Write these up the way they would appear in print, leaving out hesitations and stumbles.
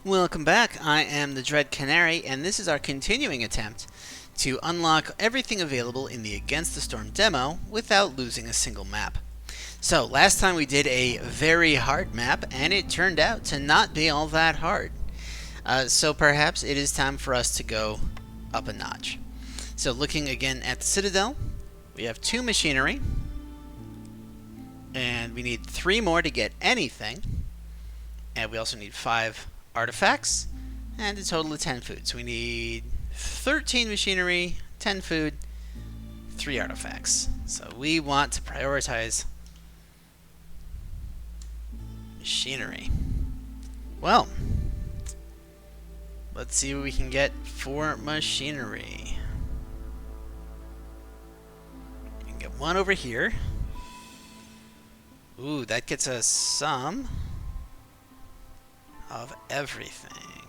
Welcome back. I am the Dread Canary, and this is our continuing attempt to unlock everything available in the Against the Storm demo without losing a single map. So, last time we did a very hard map, and it turned out to not be all that hard. So perhaps it is time for us to go up a notch. So looking again at the Citadel, we have 2 machinery, and we need 3 more to get anything, and we also need 5 artifacts, and a total of 10 food. So we need 13 machinery, 10 food, 3 artifacts. So we want to prioritize machinery. Well, let's see what we can get for machinery. We can get 1 over here. Ooh, that gets us some of everything.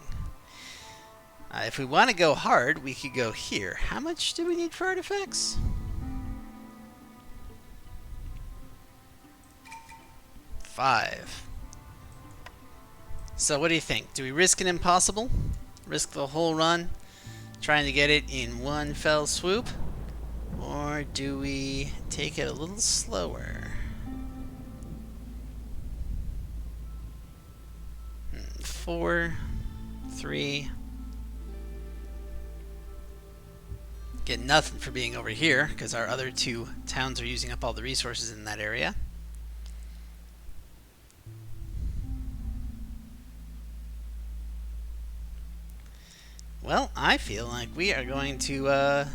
If we want to go hard, we could go here. How much do we need for artifacts? 5. So what do you think? Do we risk an impossible? Risk the whole run, trying to get it in one fell swoop? Or do we take it a little slower? 4, 3. Get nothing for being over here, because our other 2 towns are using up all the resources in that area. Well, I feel like we are going to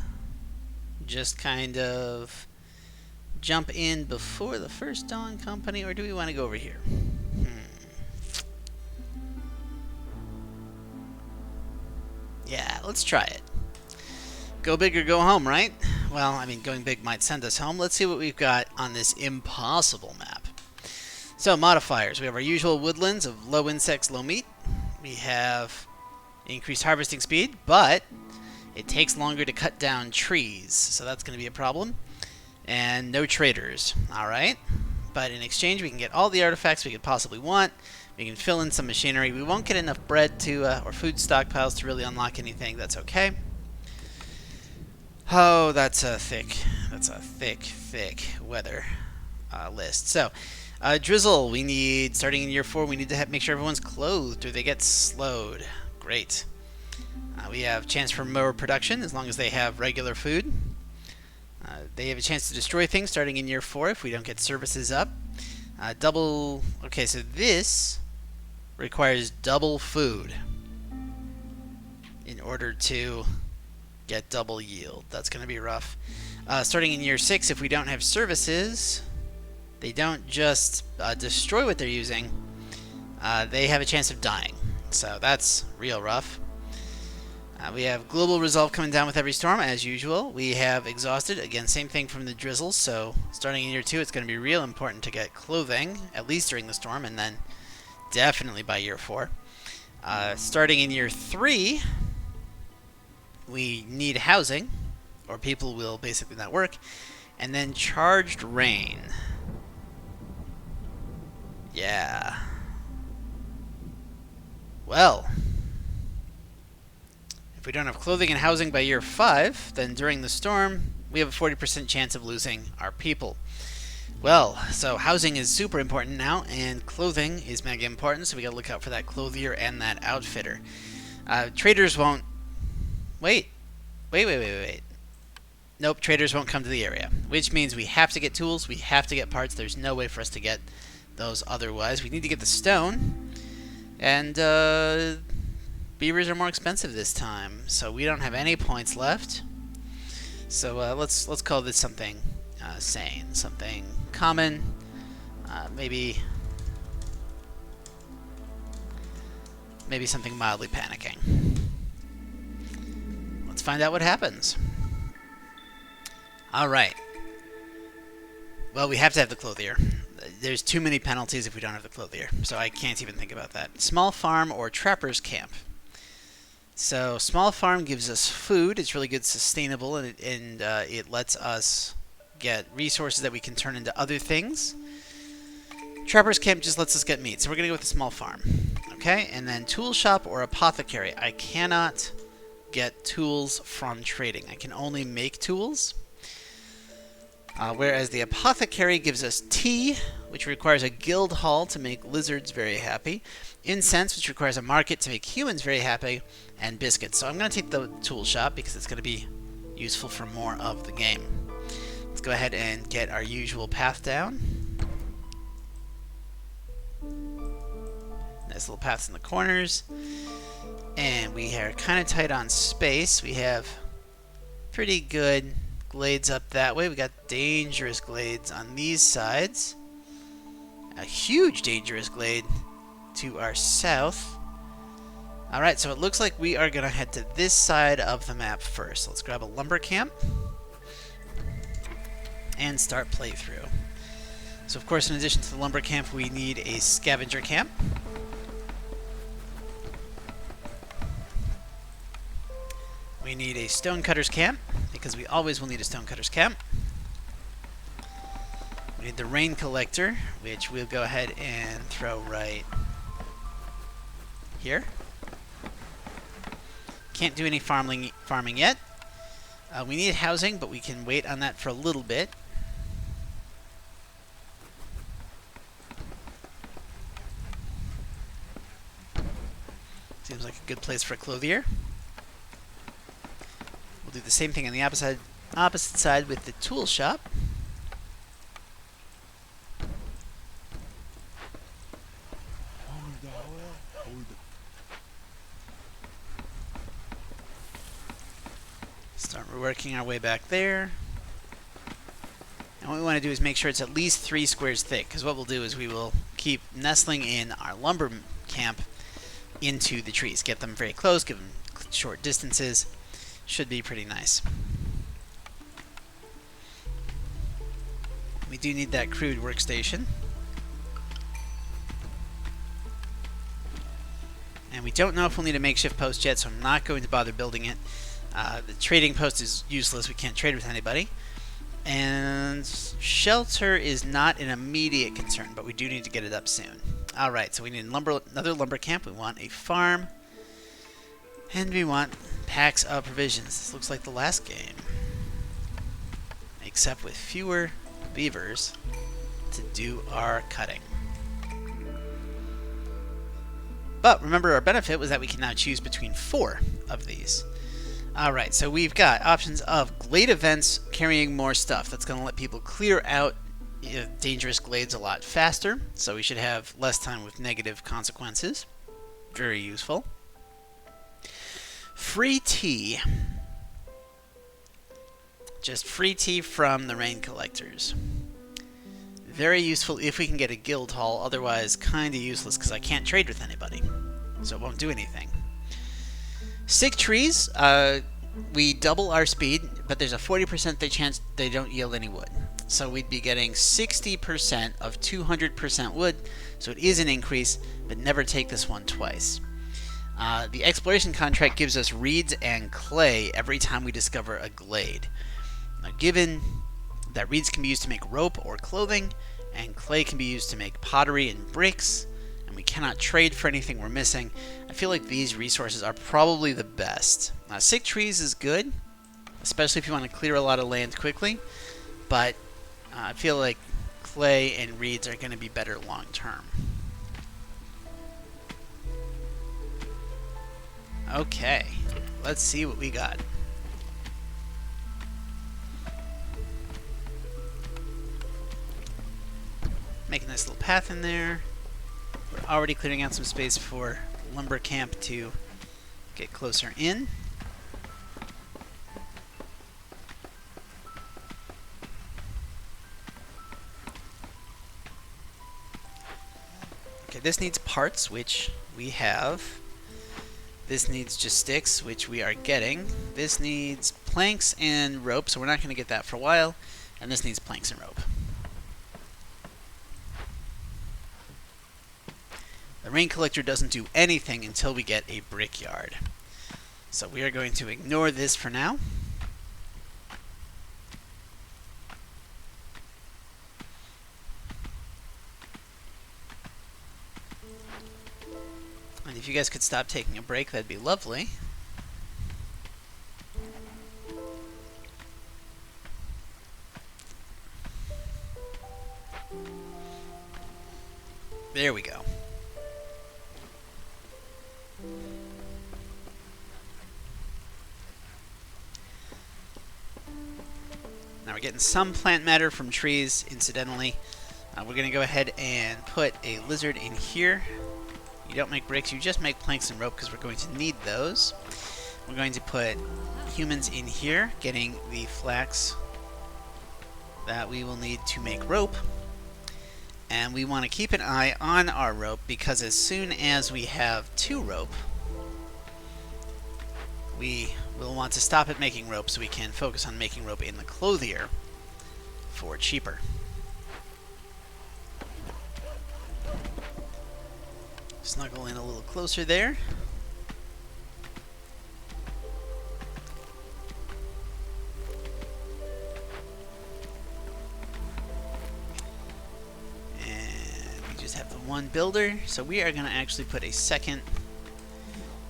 just kind of jump in before the first Dawn Company, or do we want to go over here? Yeah, let's try it. Go big or go home, right? Well, I mean, going big might send us home. Let's see what we've got on this impossible map. So, modifiers. We have our usual woodlands of low insects, low meat. We have increased harvesting speed, but it takes longer to cut down trees, so that's going to be a problem. And no traders. Alright. But in exchange, we can get all the artifacts we could possibly want. We can fill in some machinery. We won't get enough bread to, or food stockpiles to really unlock anything. That's okay. Oh, that's a thick weather list. So, drizzle. We need, starting in year 4, we need to make sure everyone's clothed or they get slowed. Great. We have chance for more production as long as they have regular food. They have a chance to destroy things starting in year 4 if we don't get services up. Double. Okay, so this requires double food in order to get double yield. That's going to be rough. Starting in year 6, if we don't have services, they don't just destroy what they're using. They have a chance of dying. So that's real rough. We have global resolve coming down with every storm, as usual. We have exhausted. Again, same thing from the drizzle. So starting in year 2, it's going to be real important to get clothing, at least during the storm, and then definitely by year 4. Starting in year 3, we need housing, or people will basically not work. And then charged rain. Yeah. Well, if we don't have clothing and housing by year 5, then during the storm, we have a 40% chance of losing our people. Well, so housing is super important now, and clothing is mega important, so we gotta look out for that clothier and that outfitter. Traders won't... Wait. Nope, traders won't come to the area, which means we have to get tools, we have to get parts. There's no way for us to get those otherwise. We need to get the stone, and beavers are more expensive this time, so we don't have any points left. So let's call this something sane, something common, maybe something mildly panicking. Let's find out what happens. Alright. Well, we have to have the clothier. There's too many penalties if we don't have the clothier, so I can't even think about that. Small farm or trapper's camp. So small farm gives us food. It's really good, sustainable, and it lets us get resources that we can turn into other things. Trapper's Camp just lets us get meat, so we're going to go with a small farm. Okay, and then tool shop or apothecary. I cannot get tools from trading. I can only make tools. Whereas the apothecary gives us tea, which requires a guild hall to make lizards very happy, incense, which requires a market to make humans very happy, and biscuits. So I'm going to take the tool shop because it's going to be useful for more of the game. Let's go ahead and get our usual path down. Nice little paths in the corners. And we are kind of tight on space. We have pretty good glades up that way. We got dangerous glades on these sides. A huge dangerous glade to our south. Alright, so it looks like we are going to head to this side of the map first. Let's grab a lumber camp and start playthrough. So of course, in addition to the lumber camp, we need a scavenger camp. We need a stonecutter's camp, because we always will need a stonecutter's camp. We need the rain collector, which we'll go ahead and throw right here. Can't do any farming yet. We need housing, but we can wait on that for a little bit. Seems like a good place for a clothier. We'll do the same thing on the opposite side with the tool shop. Start working our way back there. And what we want to do is make sure it's at least 3 squares thick, because what we'll do is we will keep nestling in our lumber camp into the trees. Get them very close, give them short distances. Should be pretty nice. We do need that crude workstation. And we don't know if we'll need a makeshift post yet, so I'm not going to bother building it. The trading post is useless. We can't trade with anybody. And shelter is not an immediate concern, but we do need to get it up soon. Alright, so we need another lumber camp. We want a farm. And we want packs of provisions. This looks like the last game. Except with fewer beavers to do our cutting. But remember, our benefit was that we can now choose between 4 of these. Alright, so we've got options of glade events carrying more stuff. That's going to let people clear out dangerous glades a lot faster. So we should have less time with negative consequences. Very useful. Free tea. Just free tea from the rain collectors. Very useful if we can get a guild hall, otherwise kind of useless because I can't trade with anybody. So it won't do anything. Sick trees, we double our speed, but there's a 40% chance they don't yield any wood. So we'd be getting 60% of 200% wood, so it is an increase, but never take this one twice. The exploration contract gives us reeds and clay every time we discover a glade. Now, given that reeds can be used to make rope or clothing, and clay can be used to make pottery and bricks, and we cannot trade for anything we're missing, I feel like these resources are probably the best. Sick trees is good, especially if you want to clear a lot of land quickly, but I feel like clay and reeds are going to be better long term. Okay, let's see what we got. Make a nice little path in there. We're already clearing out some space for lumber camp to get closer in. Okay, this needs parts, which we have. This needs just sticks, which we are getting. This needs planks and rope, so we're not going to get that for a while. And this needs planks and rope. The rain collector doesn't do anything until we get a brickyard. So we are going to ignore this for now. if you guys could stop taking a break, that'd be lovely. There we go. Now we're getting some plant matter from trees, incidentally. We're going to go ahead and put a lizard in here. You don't make bricks, you just make planks and rope because we're going to need those. We're going to put humans in here, getting the flax that we will need to make rope. And we want to keep an eye on our rope because as soon as we have 2 rope, we will want to stop at making rope so we can focus on making rope in the clothier for cheaper. Snuggle in a little closer there. And we just have the 1 builder, so we are going to actually put a second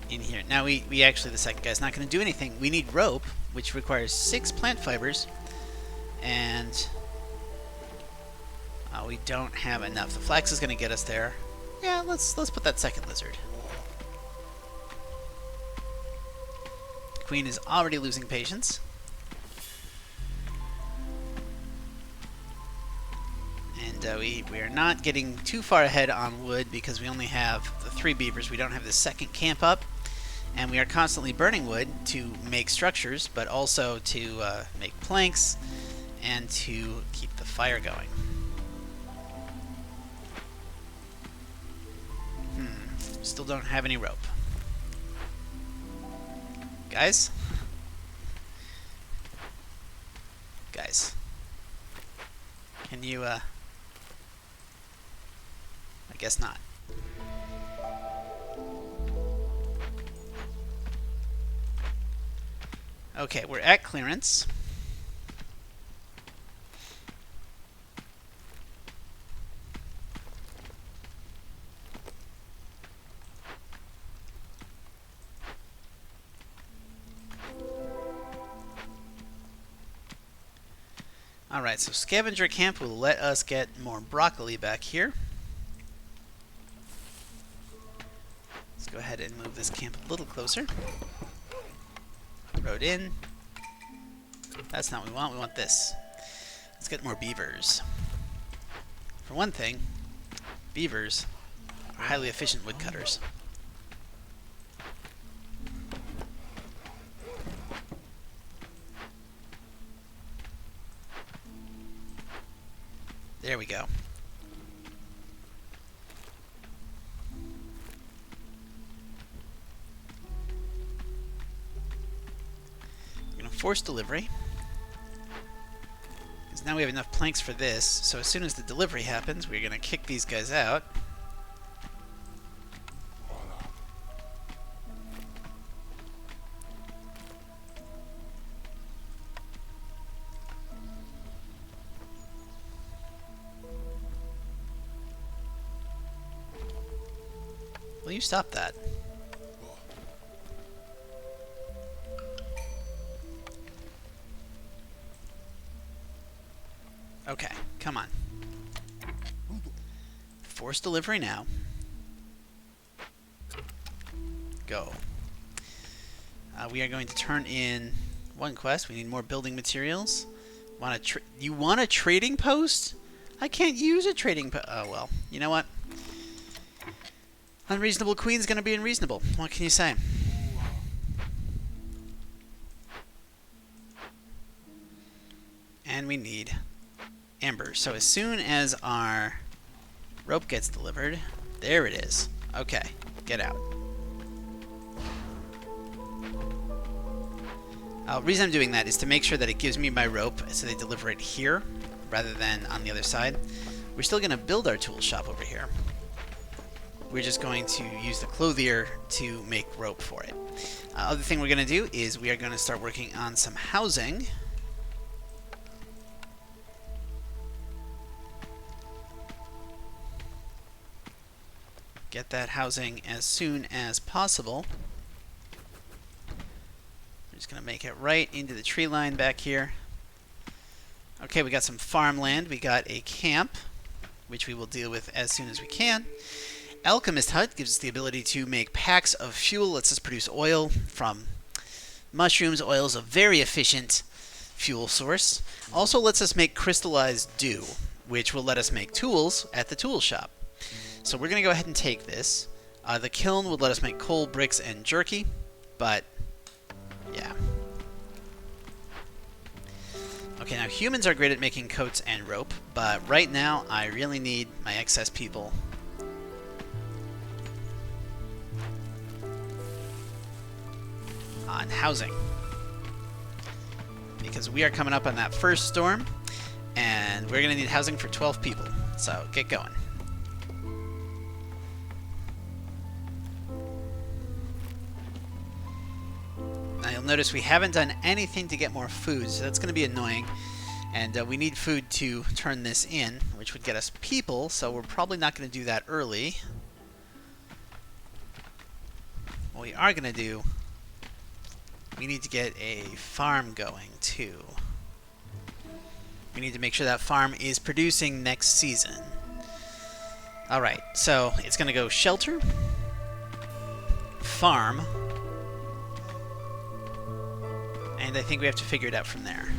in here. Now we actually, the second guy's not going to do anything. We need rope, which requires 6 plant fibers, and we don't have enough. The flax is going to get us there. Yeah, let's put that second lizard. Queen is already losing patience. And we are not getting too far ahead on wood because we only have the 3 beavers. We don't have the second camp up. And we are constantly burning wood to make structures, but also to make planks and to keep the fire going. Still don't have any rope. Guys? Guys. Can you, I guess not. Okay, we're at clearance. Alright, so scavenger camp will let us get more broccoli back here. Let's go ahead and move this camp a little closer. Road in. That's not what we want. We want this. Let's get more beavers. For one thing, beavers are highly efficient woodcutters. There we go. We're going to force delivery. Because now we have enough planks for this, so as soon as the delivery happens, we're going to kick these guys out. Will you stop that? Okay, come on. Force delivery now. Go. We are going to turn in one quest. We need more building materials. You want a trading post? I can't use a trading post. Oh, well. You know what? Unreasonable Queen's gonna be unreasonable. What can you say? And we need amber. So as soon as our rope gets delivered, there it is. Okay, get out. The reason I'm doing that is to make sure that it gives me my rope so they deliver it here rather than on the other side. We're still gonna build our tool shop over here. We're just going to use the clothier to make rope for it. Other thing we're going to do is we are going to start working on some housing. get that housing as soon as possible. I'm just going to make it right into the tree line back here. Okay, we got some farmland. We got a camp, which we will deal with as soon as we can. Alchemist Hut gives us the ability to make packs of fuel. Lets us produce oil from mushrooms. Oil is a very efficient fuel source. Also lets us make crystallized dew, which will let us make tools at the tool shop. So we're going to go ahead and take this. The kiln would let us make coal, bricks, and jerky, but yeah. Okay, now humans are great at making coats and rope, but right now I really need my excess people on housing, because we are coming up on that first storm and we're going to need housing for 12 people, so get going. Now you'll notice we haven't done anything to get more food, so that's going to be annoying. And we need food to turn this in, which would get us people, so we're probably not going to do that early. What we are going to do, we need to get a farm going too. We need to make sure that farm is producing next season. Alright, so it's going to go shelter, farm, and I think we have to figure it out from there.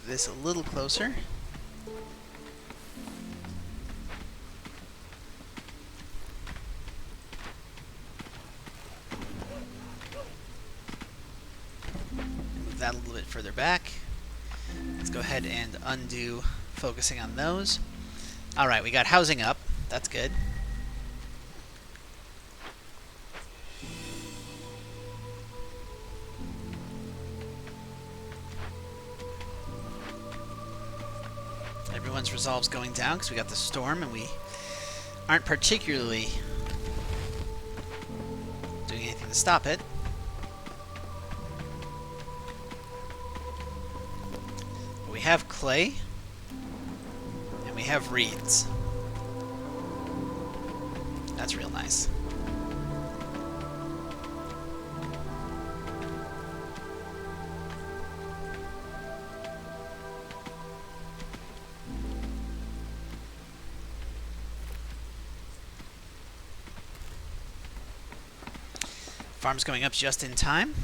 This a little closer. Move that a little bit further back. Let's go ahead and undo focusing on those. Alright, we got housing up. That's good. Everyone's resolve's going down because we got the storm and we aren't particularly doing anything to stop it. But we have clay and we have reeds. That's real nice. Farm's going up just in time.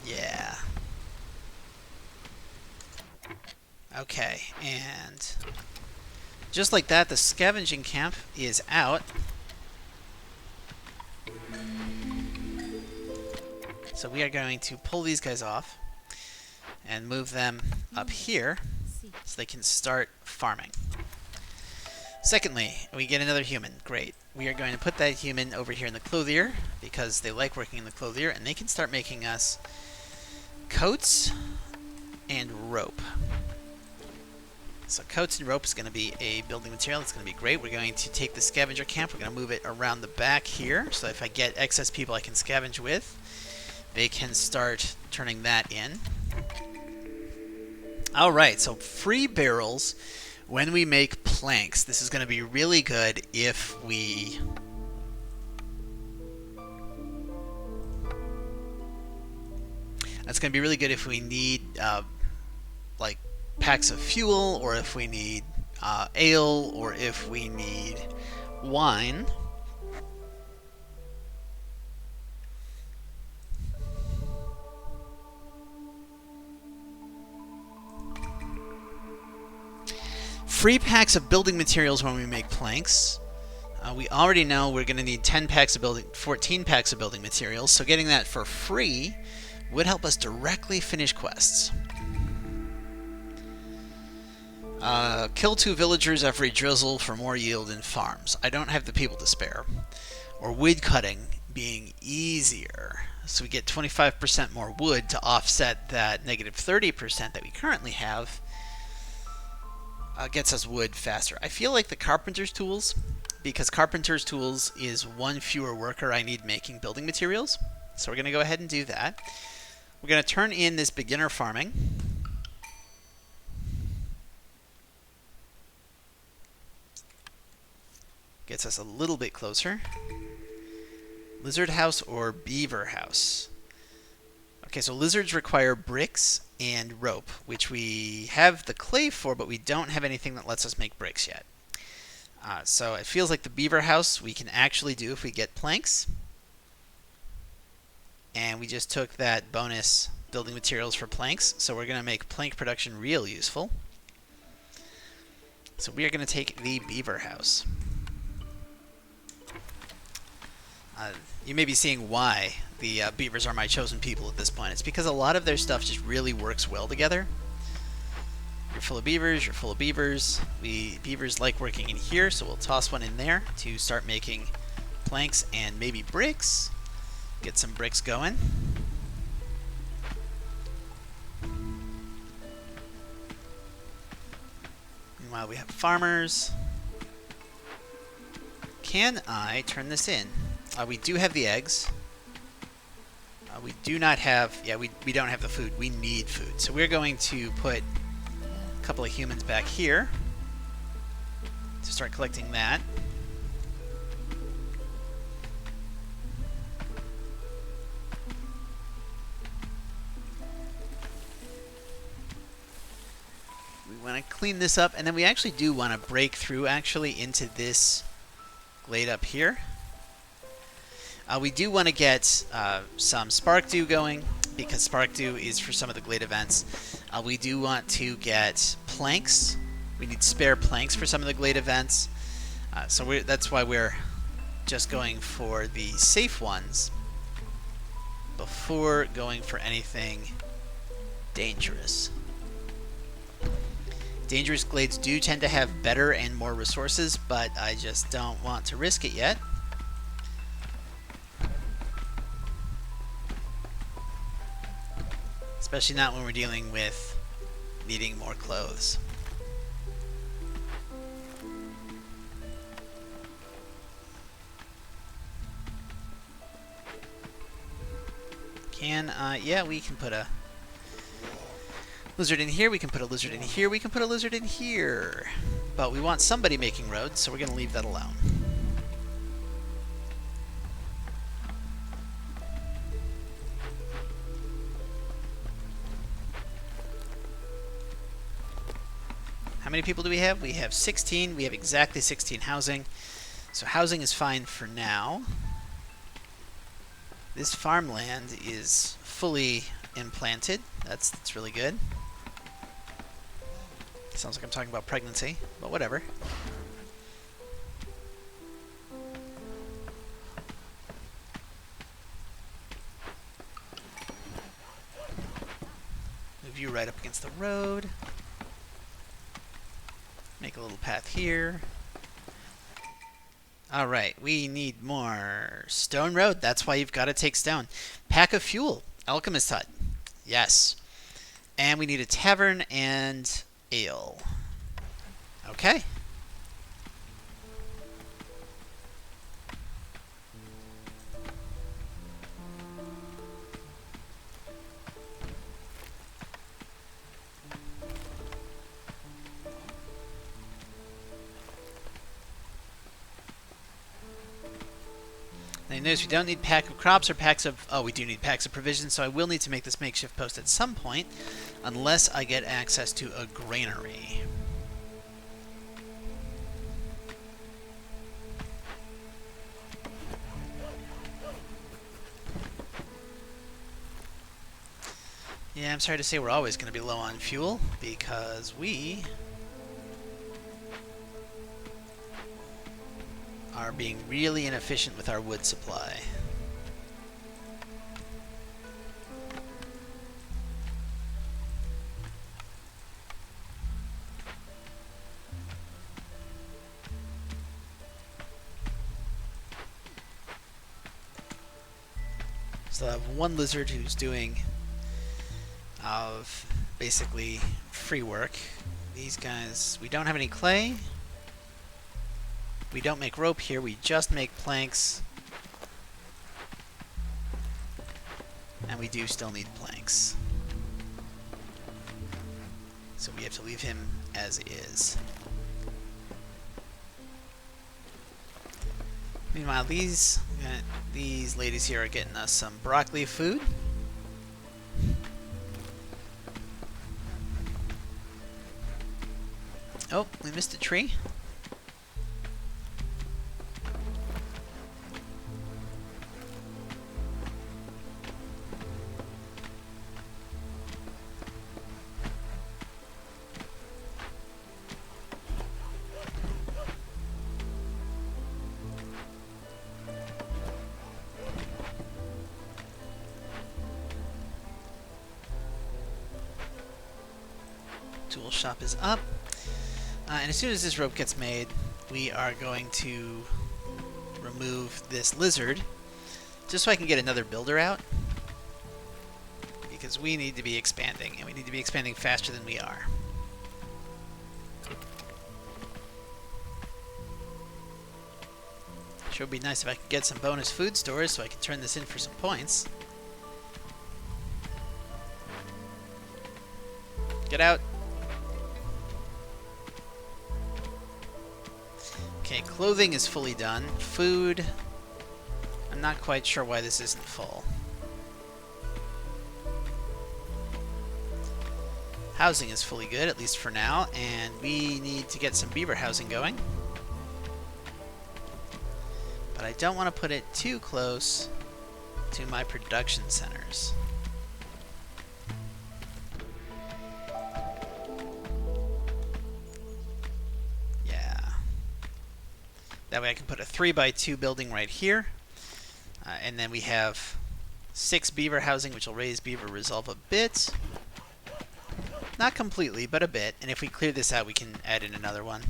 Yeah. Okay, and just like that, the scavenging camp is out. So we are going to pull these guys off and move them up here so they can start farming. Secondly, we get another human. Great. We are going to put that human over here in the clothier because they like working in the clothier, and they can start making us coats and rope. So coats and rope is going to be a building material. It's going to be great. We're going to take the scavenger camp. We're going to move it around the back here so if I get excess people I can scavenge with, they can start turning that in. Alright, so free barrels when we make planks. This is going to be really good if we... That's going to be really good if we need, like, packs of fuel, or if we need ale, or if we need wine. Free packs of building materials when we make planks. We already know we're going to need 10 packs of 14 packs of building materials, so getting that for free would help us directly finish quests. Kill 2 villagers every drizzle for more yield in farms. I don't have the people to spare. Or wood cutting being easier. So we get 25% more wood to offset that negative 30% that we currently have. Gets us wood faster. I feel like the carpenter's tools, because carpenter's tools is 1 fewer worker I need making building materials. So we're going to go ahead and do that. We're going to turn in this beginner farming. Gets us a little bit closer. Lizard house or beaver house? Okay, so lizards require bricks and rope, which we have the clay for, but we don't have anything that lets us make bricks yet. So it feels like the beaver house we can actually do if we get planks. And we just took that bonus building materials for planks, so we're going to make plank production real useful. So we are going to take the beaver house. You may be seeing why the beavers are my chosen people at this point. It's because a lot of their stuff just really works well together. You're full of beavers, you're full of beavers. Beavers like working in here, so we'll toss one in there to start making planks and maybe bricks. Get some bricks going. Meanwhile, we have farmers. Can I turn this in? We do have the eggs. We do not have... Yeah, we don't have the food. We need food. So we're going to put a couple of humans back here to start collecting that. We want to clean this up, and then we actually do want to break through actually into this glade up here. We do want to get some Spark Dew going, because Spark Dew is for some of the glade events. We do want to get planks. We need spare planks for some of the glade events. So that's why we're just going for the safe ones before going for anything dangerous. Dangerous glades do tend to have better and more resources, but I just don't want to risk it yet. Especially not when we're dealing with needing more clothes. Yeah, we can put a lizard in here, we can put a lizard in here, we can put a lizard in here. But we want somebody making roads, so we're going to leave that alone. How many people do we have? We have 16. We have exactly 16 housing. So housing is fine for now. This farmland is fully implanted. That's really good. Sounds like I'm talking about pregnancy, but whatever. Move you right up against the road. Make a little path here. Alright, we need more stone road. That's why you've got to take stone. Pack of fuel. Alchemist hut. Yes. And we need a tavern and ale. Okay. Now notice we don't need pack of crops or packs of... Oh, we do need packs of provisions, so I will need to make this makeshift post at some point, unless I get access to a granary. Yeah, I'm sorry to say we're always going to be low on fuel, because we are being really inefficient with our wood supply. So I have one lizard who's doing basically free work. These guys, we don't have any clay. We don't make rope here, we just make planks. And we do still need planks. So we have to leave him as is. Meanwhile, these ladies here are getting us some broccoli food. Oh, we missed a tree. Tool shop is up. And as soon as this rope gets made, we are going to remove this lizard, just so I can get another builder out. Because we need to be expanding, and we need to be expanding faster than we are. Sure would be nice if I could get some bonus food stores so I can turn this in for some points. Get out. Okay, clothing is fully done. Food, I'm not quite sure why this isn't full. Housing is fully good, at least for now, and we need to get some beaver housing going. But I don't want to put it too close to my production centers. That way I can put a 3x2 building right here. And then we have 6 beaver housing, which will raise beaver resolve a bit. Not completely, but a bit. And if we clear this out, we can add in another one.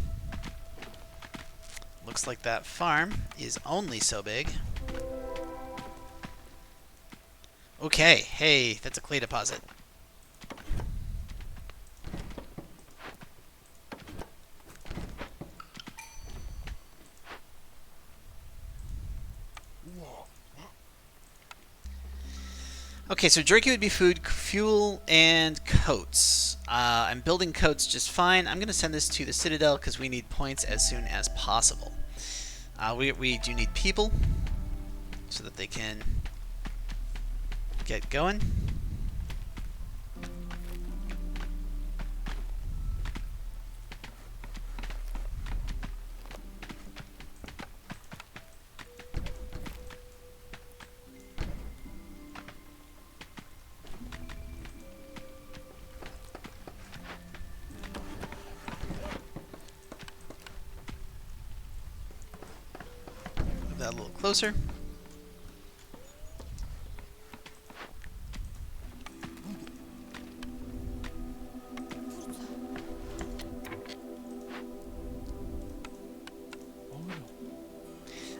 Looks like that farm is only so big. Okay, hey, that's a clay deposit. Okay, so jerky would be food, fuel, and coats. I'm building coats just fine. I'm going to send this to the Citadel because we need points as soon as possible. We do need people so that they can get going. That a little closer.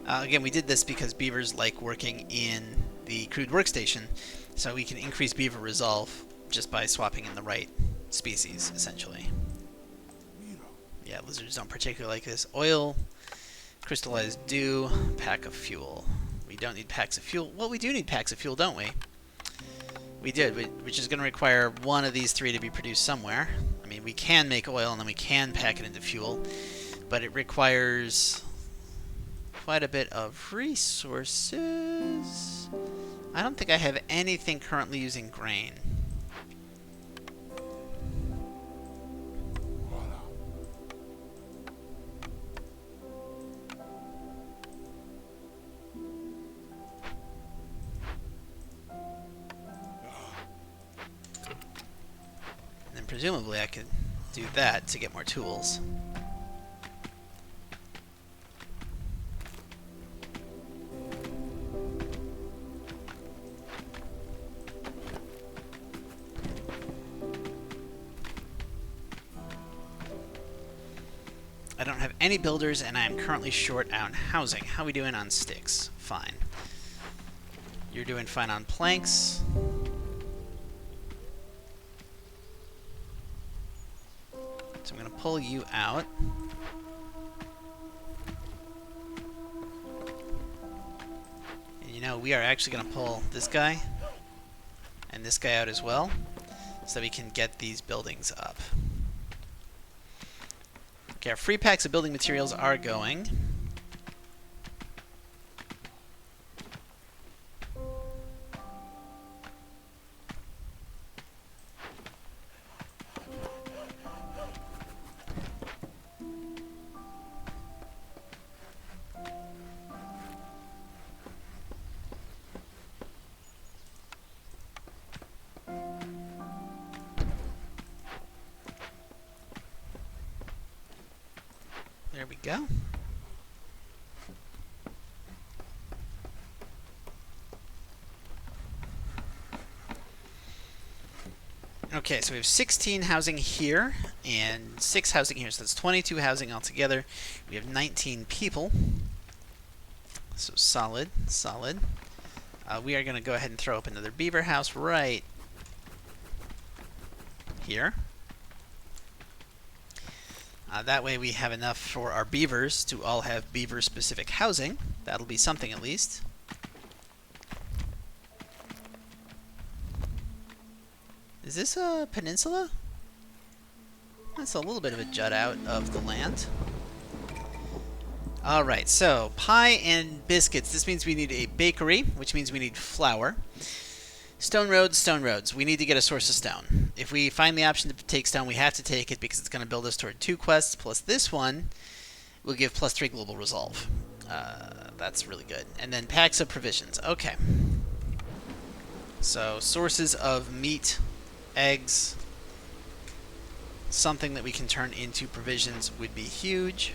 Again, we did this because beavers like working in the crude workstation, so we can increase beaver resolve just by swapping in the right species, essentially. Yeah, lizards don't particularly like this. Oil, crystallized dew, pack of fuel. We don't need packs of fuel. Well, we do need packs of fuel, don't we? We did, which is going to require one of these 3 to be produced somewhere. I mean, we can make oil and then we can pack it into fuel, but it requires quite a bit of resources. I don't think I have anything currently using grain. And then presumably I could do that to get more tools. I don't have any builders, and I am currently short on housing. How are we doing on sticks? Fine. You're doing fine on planks. So I'm going to pull you out. And you know, we are actually going to pull this guy and this guy out as well, so that we can get these buildings up. Okay, our free packs of building materials are going. There we go. Okay, so we have 16 housing here and 6 housing here, so that's 22 housing altogether. We have 19 people, so solid, solid. We are going to go ahead and throw up another beaver house right here. That way we have enough for our beavers to all have beaver-specific housing. That'll be something at least. Is this a peninsula? That's a little bit of a jut out of the land. Alright, so pie and biscuits. This means we need a bakery, which means we need flour. Stone roads, stone roads. We need to get a source of stone. If we find the option to take stone, we have to take it because it's going to build us toward 2 quests, plus this one will give +3 global resolve. That's really good. And then packs of provisions. Okay. So sources of meat, eggs, something that we can turn into provisions would be huge.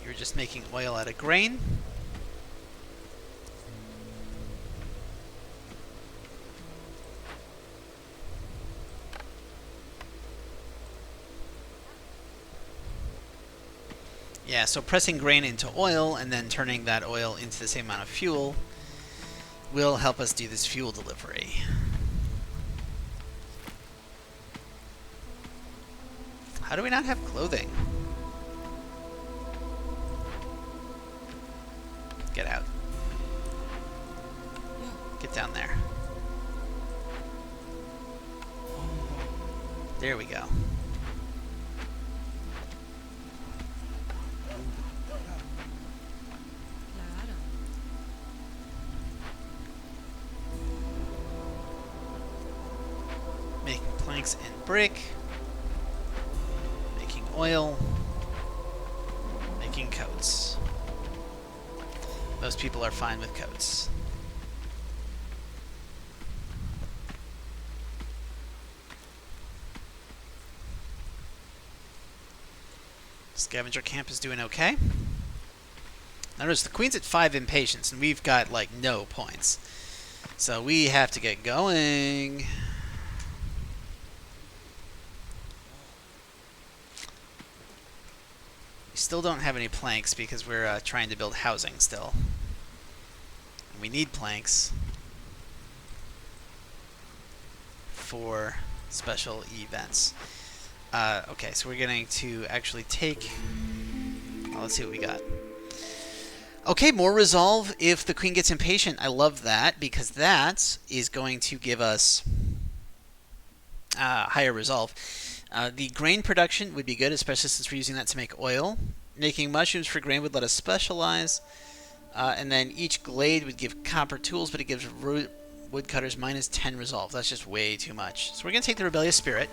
You're just making oil out of grain. Yeah, so pressing grain into oil and then turning that oil into the same amount of fuel will help us do this fuel delivery. How do we not have clothing? Get out. Get down there. There we go. Making planks and brick. Making oil. Making coats. Most people are fine with coats. Scavenger camp is doing okay. Notice the queen's at 5 impatience, and we've got like no points. So we have to get going. We still don't have any planks because we're trying to build housing still. And we need planks for special events. Okay, so we're going to actually take... Well, let's see what we got. Okay, more resolve if the queen gets impatient. I love that because that is going to give us higher resolve. The grain production would be good, especially since we're using that to make oil. Making mushrooms for grain would let us specialize. And then each glade would give copper tools, but it gives woodcutters -10 resolve. That's just way too much. So we're going to take the Rebellious Spirit.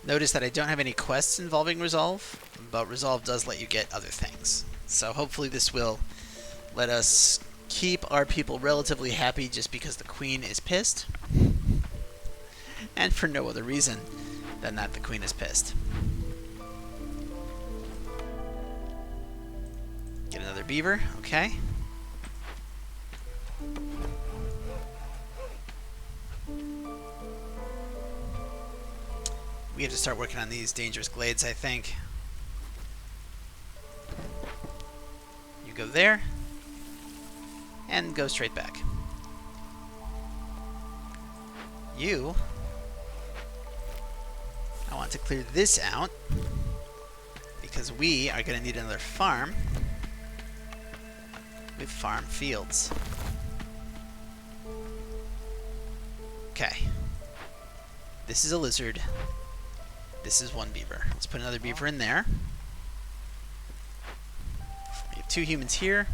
Notice that I don't have any quests involving resolve, but resolve does let you get other things. So hopefully this will let us keep our people relatively happy just because the queen is pissed. And for no other reason than that the queen is pissed. Get another beaver, okay. We have to start working on these dangerous glades, I think. go there. And go straight back. You... I want to clear this out. Because we are going to need another farm. With farm fields. Okay. This is a lizard. This is one beaver. Let's put another beaver in there. We have 2 humans here.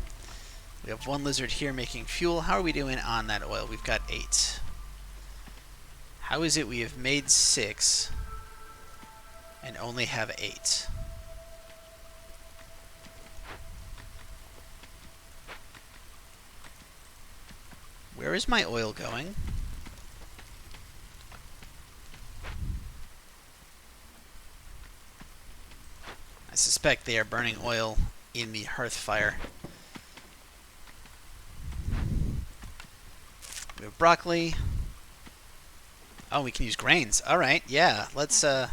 We have 1 lizard here making fuel. How are we doing on that oil? We've got 8. How is it we have made 6 and only have 8? Where is my oil going? I suspect they are burning oil in the hearth fire. We have broccoli. Oh, we can use grains. All right, yeah. Let's go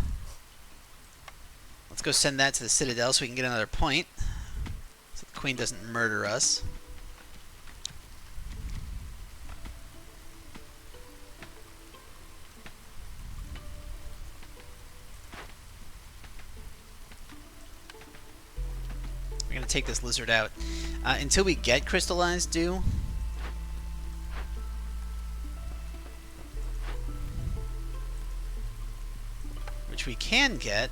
send that to the Citadel so we can get another point, so the Queen doesn't murder us. We're gonna take this lizard out until we get crystallized dew. Which we can get,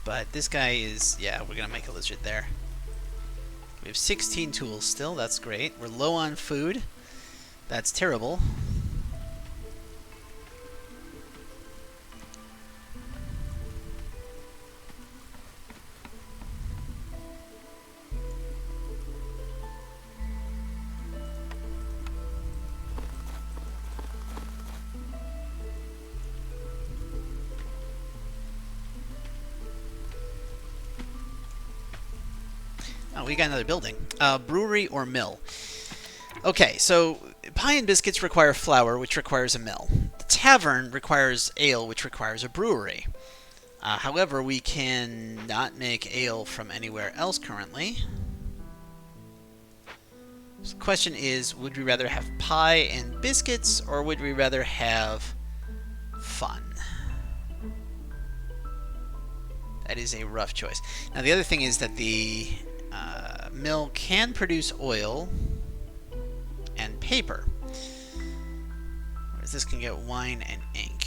but this guy is, yeah, we're gonna make a lizard there. We have 16 tools still, that's great. We're low on food, that's terrible. Oh, we got another building. Brewery or mill. Okay, so pie and biscuits require flour, which requires a mill. The tavern requires ale, which requires a brewery. However, we can not make ale from anywhere else currently. So the question is, would we rather have pie and biscuits, or would we rather have fun? That is a rough choice. Now, the other thing is that the mill can produce oil and paper, whereas this can get wine and ink.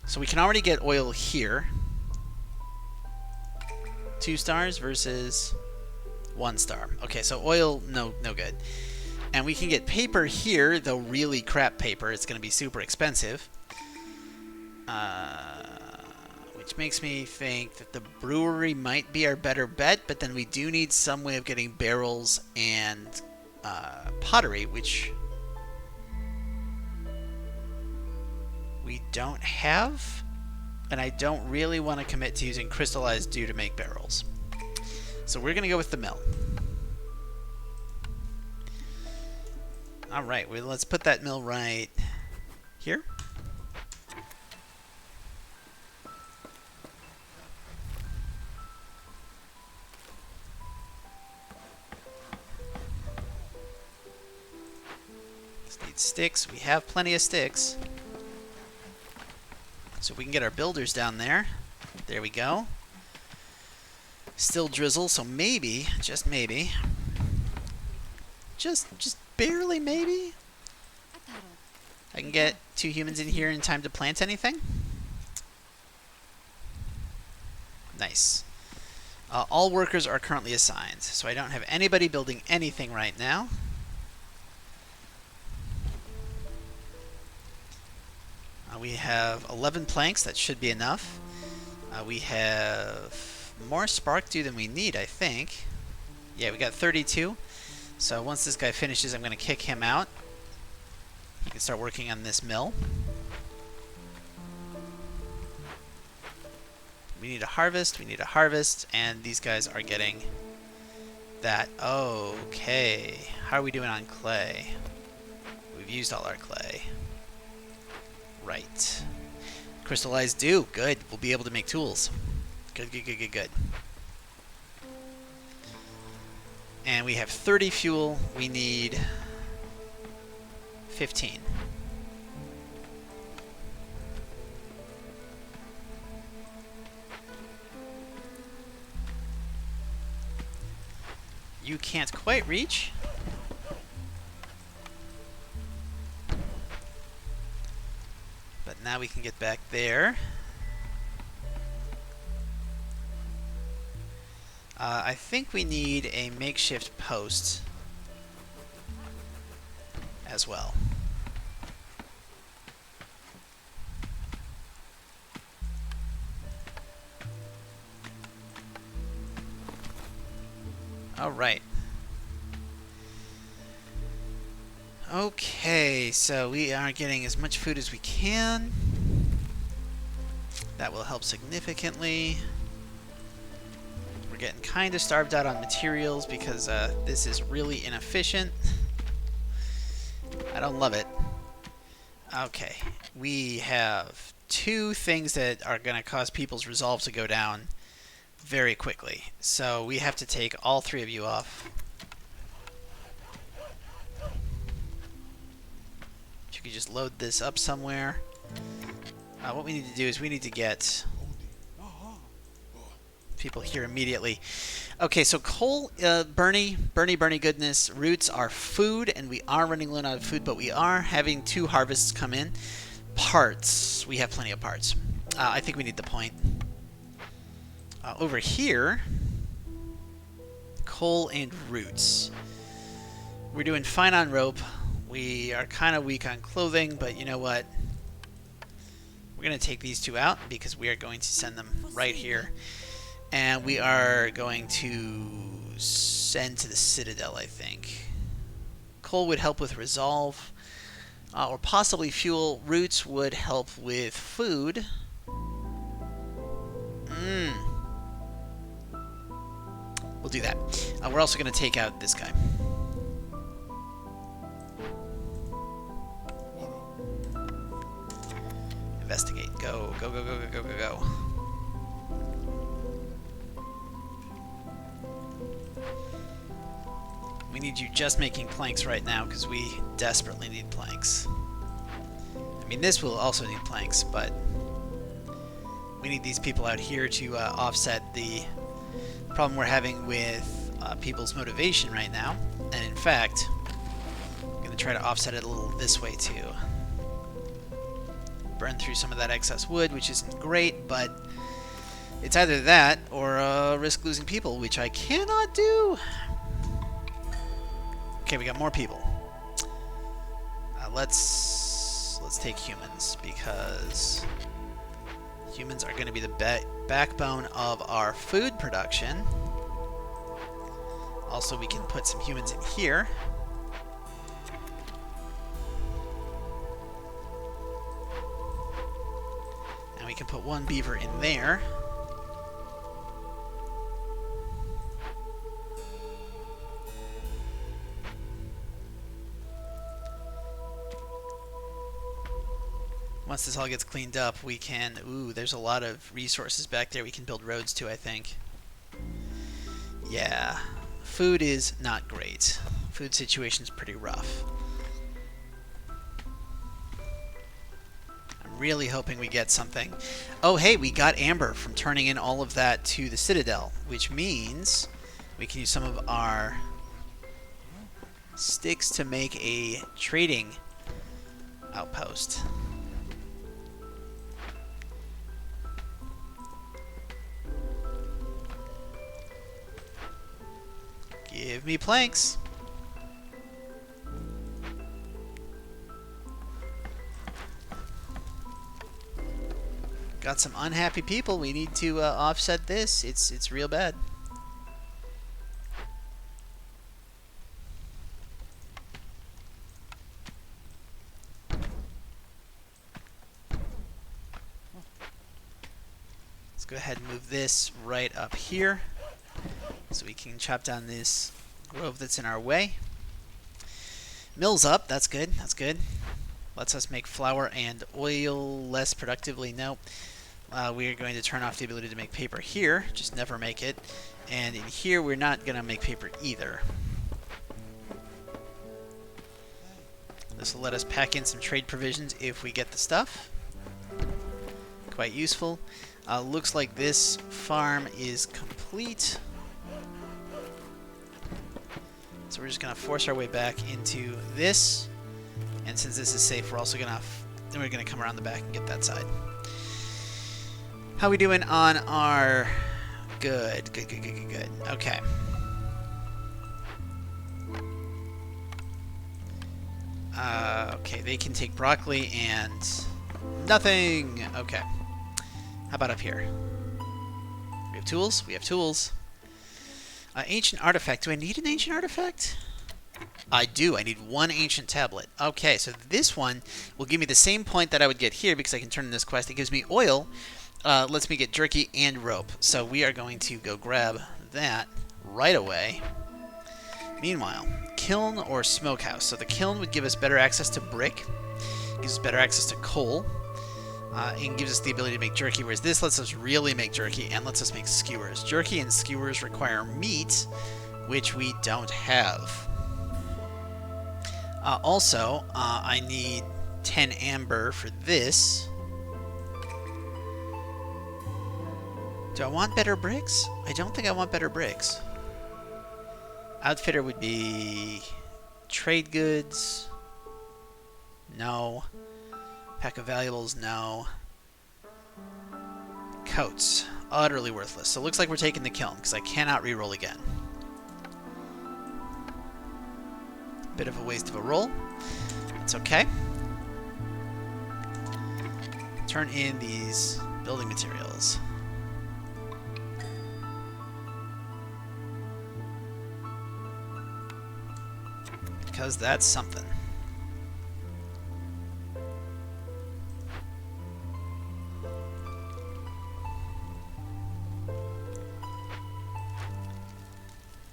So we can already get oil here. 2 stars versus 1 star. Okay, so oil, no good. And we can get paper here, though really crap paper. It's going to be super expensive. Which makes me think that the brewery might be our better bet, but then we do need some way of getting barrels and pottery, which we don't have, and I don't really want to commit to using crystallized dew to make barrels. So we're going to go with the mill. Alright, well, let's put that mill right here. Sticks. We have plenty of sticks. So we can get our builders down there. There we go. Still drizzle, so maybe, just maybe, just barely maybe, I can get 2 humans in here in time to plant anything. Nice. All workers are currently assigned, so I don't have anybody building anything right now. We have 11 planks, that should be enough. We have more spark dew than we need, I think. Yeah, we got 32. So once this guy finishes, I'm going to kick him out. He can start working on this mill. We need a harvest, and these guys are getting that. Okay. How are we doing on clay? We've used all our clay. Right. Crystallized dew. Good. We'll be able to make tools. Good. And we have 30 fuel. We need 15. You can't quite reach. But now we can get back there. I think we need a makeshift post as well. All right. Okay, so we are getting as much food as we can. That will help significantly. We're getting kind of starved out on materials because this is really inefficient. I don't love it. Okay, we have 2 things that are going to cause people's resolve to go down very quickly. So we have to take all 3 of you off. If you could just load this up somewhere. What we need to do is we need to get people here immediately. Okay, so coal, Bernie goodness, roots are food, and we are running low out of food, but we are having 2 harvests come in. Parts, we have plenty of parts. I think we need the point. Over here, coal and roots. We're doing fine on rope. We are kind of weak on clothing, but you know what? We're going to take these 2 out because we are going to send them right here. And we are going to send to the Citadel, I think. Coal would help with resolve, or possibly fuel. Roots would help with food. We'll do that. We're also going to take out this guy. Investigate. Go, go, go, go, go, go, go, go. We need you just making planks right now because we desperately need planks. I mean, this will also need planks, but we need these people out here to offset the problem we're having with people's motivation right now. And in fact, I'm going to try to offset it a little this way too. Burn through some of that excess wood, which isn't great, but it's either that or risk losing people, which I cannot do. Okay, we got more people. Let's take humans because humans are going to be the backbone of our food production. Also, we can put some humans in here. And we can put 1 beaver in there. Once this all gets cleaned up, we can... Ooh, there's a lot of resources back there we can build roads to, I think. Yeah. Food is not great. Food situation's pretty rough. I'm really hoping we get something. Oh, hey, we got amber from turning in all of that to the Citadel, which means we can use some of our sticks to make a trading outpost. Give me planks. Got some unhappy people. We need to offset this. It's real bad. Let's go ahead and move this right up here so we can chop down this grove that's in our way. Mill's up. That's good. That's good. Lets us make flour and oil less productively. Nope. We are going to turn off the ability to make paper here. Just never make it. And in here, we're not going to make paper either. This will let us pack in some trade provisions if we get the stuff. Quite useful. Looks like this farm is complete. So we're just going to force our way back into this. And since this is safe, we're also going to come around the back and get that side. How we doing on our... Good. Okay. Okay, they can take broccoli and nothing. Okay. How about up here? We have tools? We have tools. Ancient artifact. Do I need an ancient artifact? I do. I need one ancient tablet. Okay, so this one will give me the same point that I would get here because I can turn in this quest. It gives me oil, lets me get jerky and rope. So we are going to go grab that right away. Meanwhile, kiln or smokehouse. So the kiln would give us better access to brick, gives us better access to coal, and gives us the ability to make jerky, whereas this lets us really make jerky and lets us make skewers. Jerky and skewers require meat, which we don't have. Also, I need 10 amber for this. Do I want better bricks? I don't think I want better bricks. Outfitter would be trade goods. No. Pack of valuables, no. Coats, utterly worthless. So it looks like we're taking the kiln because I cannot reroll again. Bit of a waste of a roll. It's okay. Turn in these building materials. Because that's something.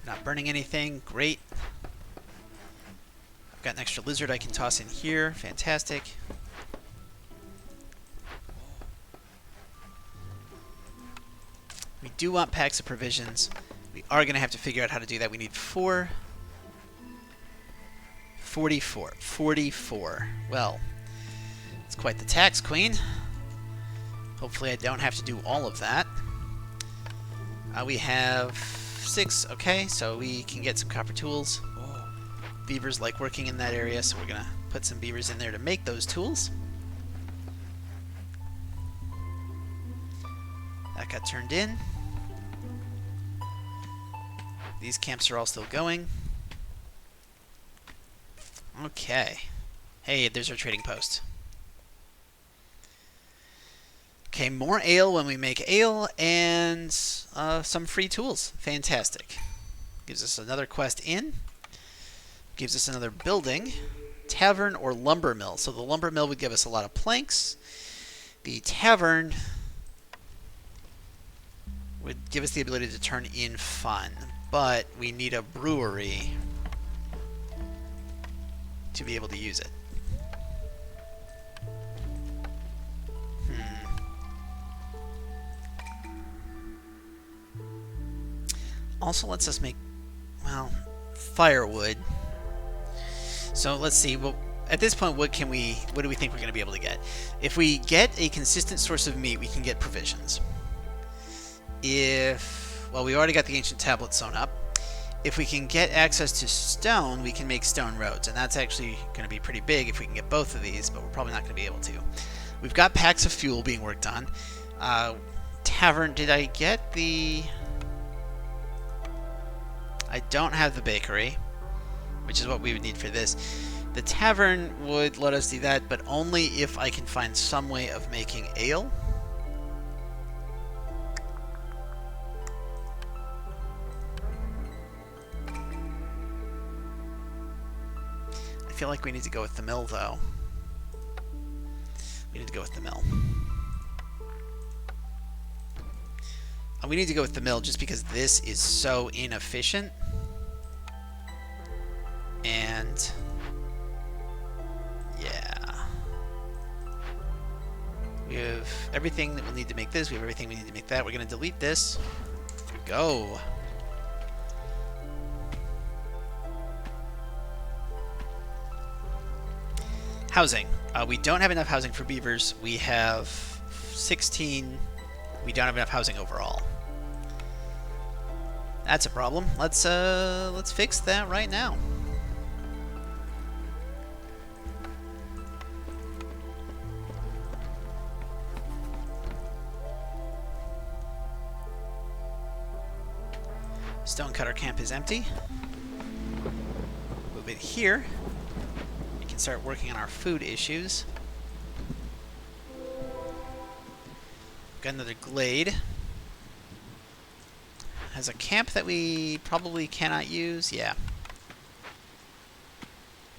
Not burning anything. Great. I've got an extra lizard I can toss in here. Fantastic. We do want packs of provisions. We are going to have to figure out how to do that. We need 44. 44. Well, it's quite the tax, Queen. Hopefully I don't have to do all of that. We have 6. Okay, so we can get some copper tools. Beavers like working in that area, so we're going to put some beavers in there to make those tools. That got turned in. These camps are all still going. Okay. Hey, there's our trading post. Okay, more ale when we make ale, and some free tools. Fantastic. Gives us another quest in. Gives us another building. Tavern or lumber mill. So the lumber mill would give us a lot of planks. The tavern would give us the ability to turn in fun. But we need a brewery to be able to use it. Also lets us make, well, firewood. So let's see. Well, at this point, what do we think we're going to be able to get? If we get a consistent source of meat, we can get provisions. Well, we already got the ancient tablet sewn up. If we can get access to stone, we can make stone roads, and that's actually going to be pretty big if we can get both of these, but we're probably not going to be able to. We've got packs of fuel being worked on. Tavern, did I get the... I don't have the bakery, which is what we would need for this. The tavern would let us do that, but only if I can find some way of making ale. I feel like we need to go with the mill, though. We need to go with the mill. We need to go with the mill just because this is so inefficient. And yeah. We have everything that we need to make this. We have everything we need to make that. We're going to delete this. Go. Housing. We don't have enough housing for beavers. We have 16. We don't have enough housing overall. That's a problem. Let's fix that right now. Stonecutter camp is empty. Move it here. We can start working on our food issues. Got another glade. Has a camp that we probably cannot use. Yeah.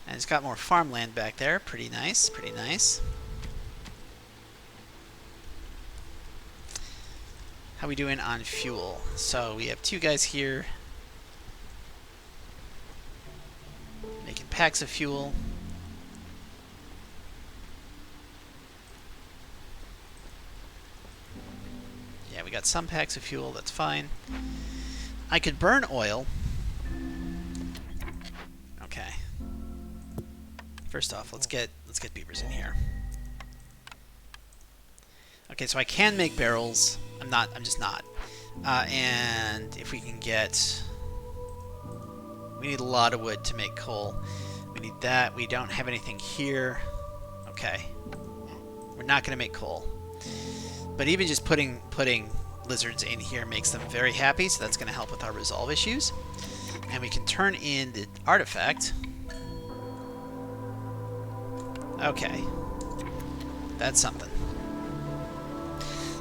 And it's got more farmland back there. Pretty nice. Pretty nice. How we doing on fuel? So we have 2 guys here making packs of fuel. Yeah, we got some packs of fuel. That's fine. I could burn oil. Okay. First off, let's get beavers in here. Okay, so I can make barrels. I'm just not. And if we can get... We need a lot of wood to make coal. We need that. We don't have anything here. Okay. We're not going to make coal. But even just putting lizards in here makes them very happy, so that's going to help with our resolve issues. And we can turn in the artifact. Okay. That's something.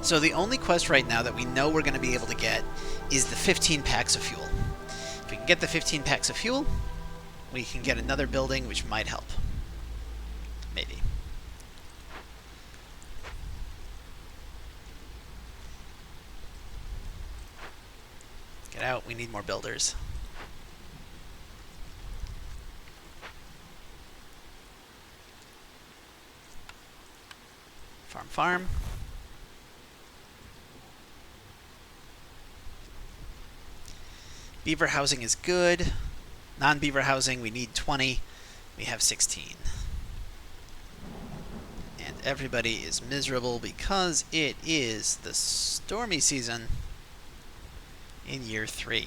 So the only quest right now that we know we're going to be able to get is the 15 packs of fuel. If we can get the 15 packs of fuel, we can get another building, which might help. Maybe. Get out. We need more builders. Farm. Beaver housing is good. Non-beaver housing, we need 20. We have 16. And everybody is miserable because it is the stormy season in year 3.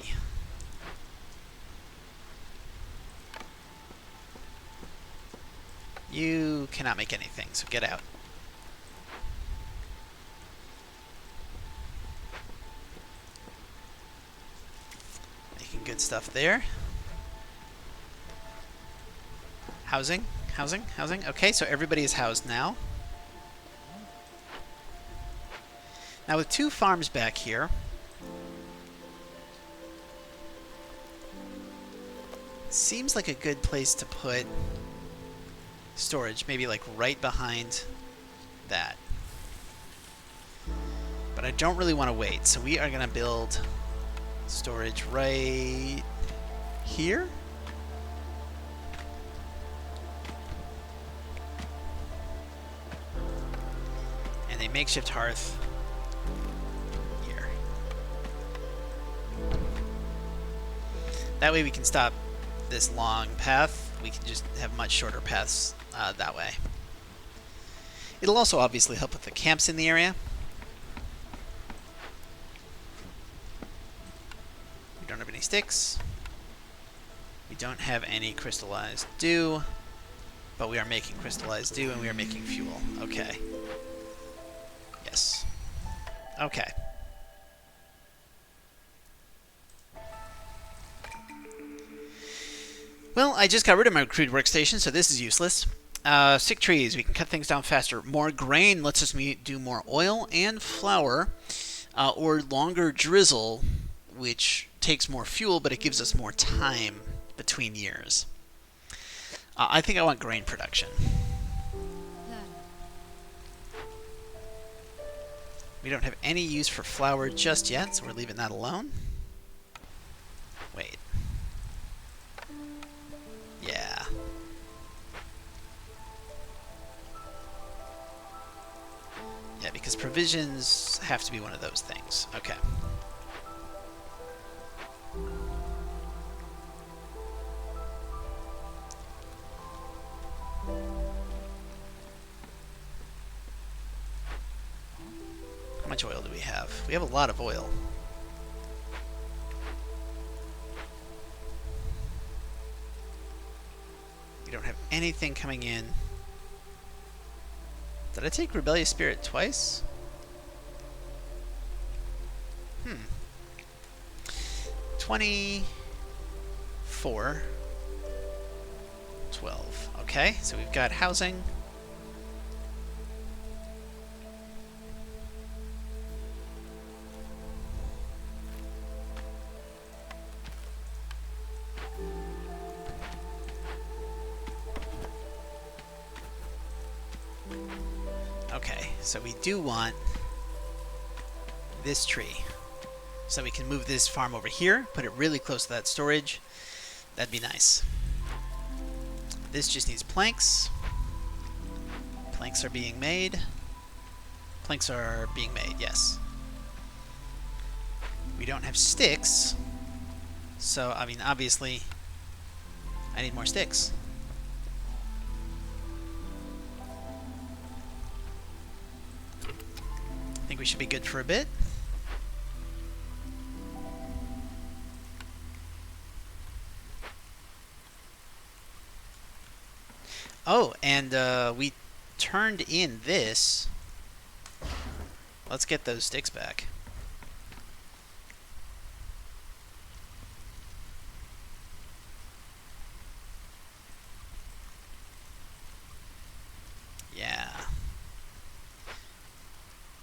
You cannot make anything, so get out. Good stuff there. Housing. Okay, so everybody is housed now. Now with 2 farms back here, seems like a good place to put storage, maybe like right behind that. But I don't really want to wait, so we are going to build storage right here. And a makeshift hearth here. That way we can stop this long path. We can just have much shorter paths that way. It'll also obviously help with the camps in the area. Don't have any sticks. We don't have any crystallized dew, but we are making crystallized dew and we are making fuel. Okay. Yes. Okay. Well, I just got rid of my crude workstation, so this is useless. Sick trees, we can cut things down faster. More grain lets us do more oil and flour, or longer drizzle, which takes more fuel, but it gives us more time between years. I think I want grain production. We don't have any use for flour just yet, so we're leaving that alone. Wait. Yeah. because provisions have to be one of those things. Okay. How much oil do we have? We have a lot of oil. We don't have anything coming in. Did I take Rebellious Spirit twice? 24. 12. Okay, so we've got housing. Okay, so we do want this tree. So we can move this farm over here, put it really close to that storage. That'd be nice. This just needs planks. Planks are being made. Planks are being made, yes. We don't have sticks. So, I mean, obviously, I need more sticks. I think we should be good for a bit. Oh, and we turned in this. Let's get those sticks back. Yeah.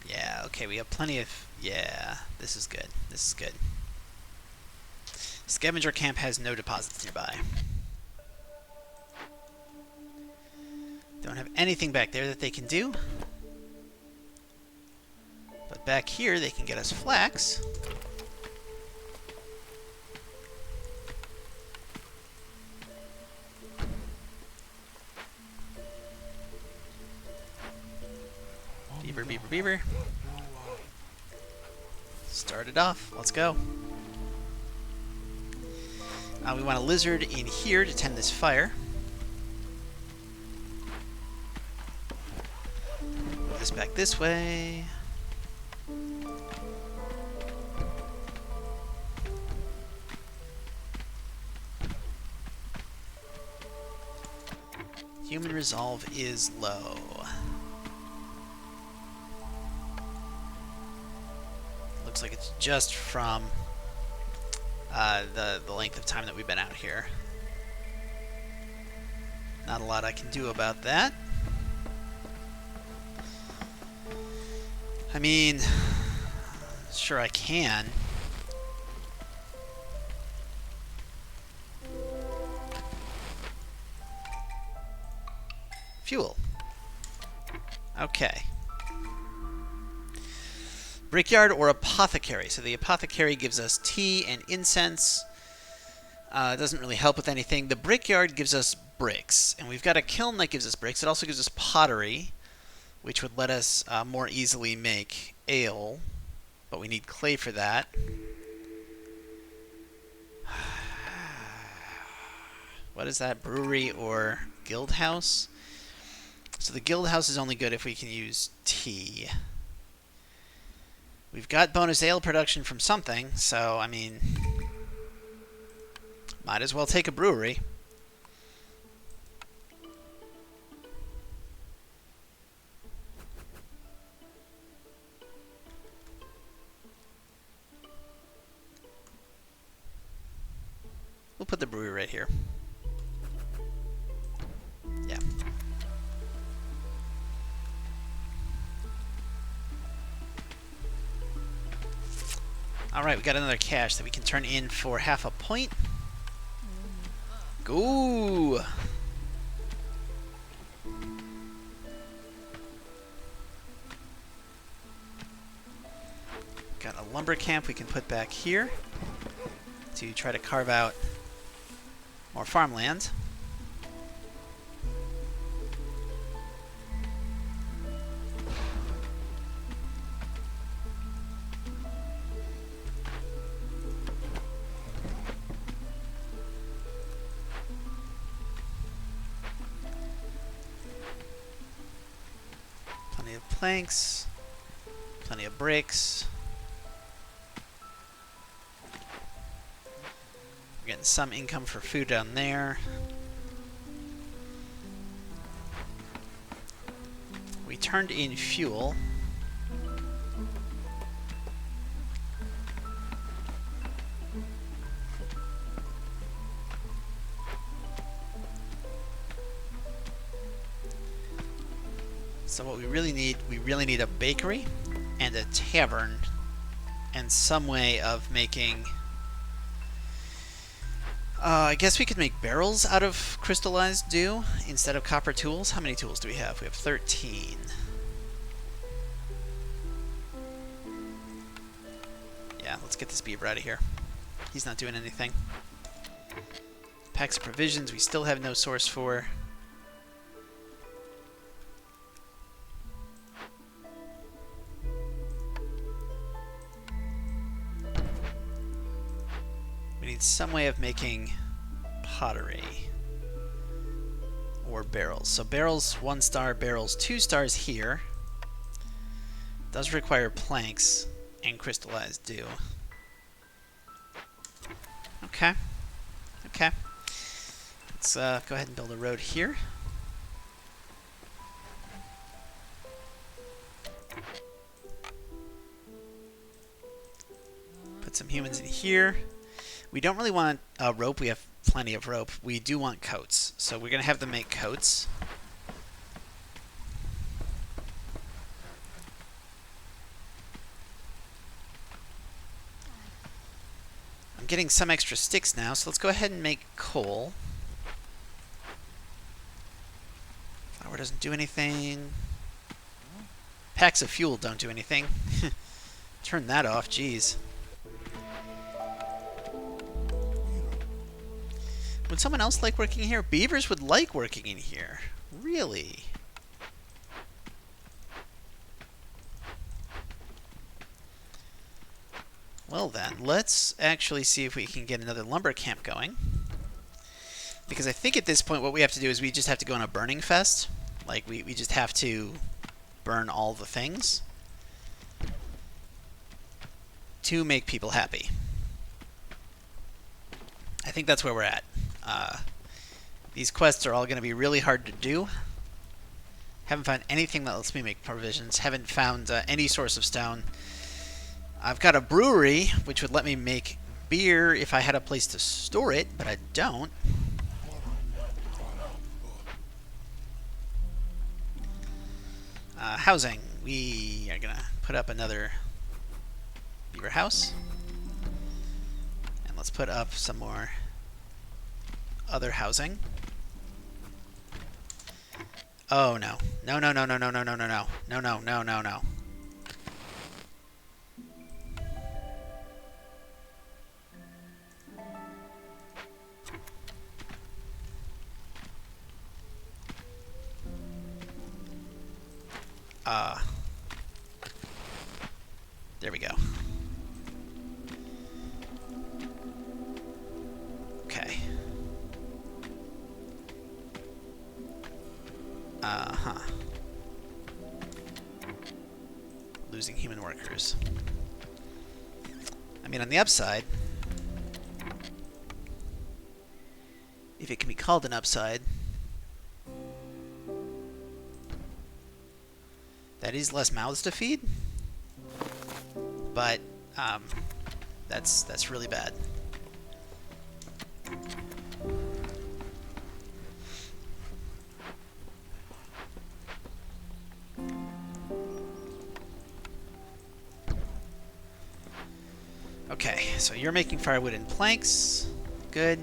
Yeah, okay, we have plenty of... Yeah, this is good. This is good. Scavenger camp has no deposits nearby. Don't have anything back there that they can do. But back here, they can get us flax. Beaver, beaver, beaver. Start it off. Let's go. We want a lizard in here to tend this fire. Move this back this way. Human resolve is low. Looks like it's just from the length of time that we've been out here. Not a lot I can do about that. I mean, sure I can. Fuel. Okay. Brickyard or apothecary. So the apothecary gives us tea and incense. It doesn't really help with anything. The brickyard gives us bricks. And we've got a kiln that gives us bricks. It also gives us pottery, which would let us more easily make ale. But we need clay for that. What is that? Brewery or guild house? So the guild house is only good if we can use tea. We've got bonus ale production from something, so, I mean, might as well take a brewery. We'll put the brewery right here. Yeah. Alright, we got another cache that we can turn in for half a point. Ooh! Got a lumber camp we can put back here to try to carve out more farmland. of planks. Plenty of bricks. We're getting some income for food down there. We turned in fuel. So what we really need a bakery and a tavern and some way of making... I guess we could make barrels out of crystallized dew instead of copper tools. How many tools do we have? We have 13. Yeah, let's get this beaver out of here. He's not doing anything. Packs of provisions we still have no source for. We need some way of making pottery or barrels. So barrels 1 star, barrels 2 stars here. Does require planks and crystallized dew. Okay. Okay. Let's go ahead and build a road here. Put some humans in here. We don't really want rope. We have plenty of rope. We do want coats. So we're going to have them make coats. I'm getting some extra sticks now, so let's go ahead and make coal. Flour doesn't do anything. Packs of fuel don't do anything. Turn that off, jeez. Would someone else like working here? Beavers would like working in here. Really? Well then, let's actually see if we can get another lumber camp going. Because I think at this point what we have to do is we just have to go on a burning fest. Like, we just have to burn all the things to make people happy. I think that's where we're at. These quests are all going to be really hard to do. Haven't found anything that lets me make provisions. Haven't found any source of stone. I've got a brewery, which would let me make beer if I had a place to store it, but I don't. Housing. We are going to put up another beaver house. And let's put up some more other housing. Oh no. No, no, no, no, no, no, no, no, no. No, no, no, no, no. There we go. Okay. Losing human workers. I mean, on the upside, if it can be called an upside, that is less mouths to feed, but that's really bad. Okay, so you're making firewood and planks. Good.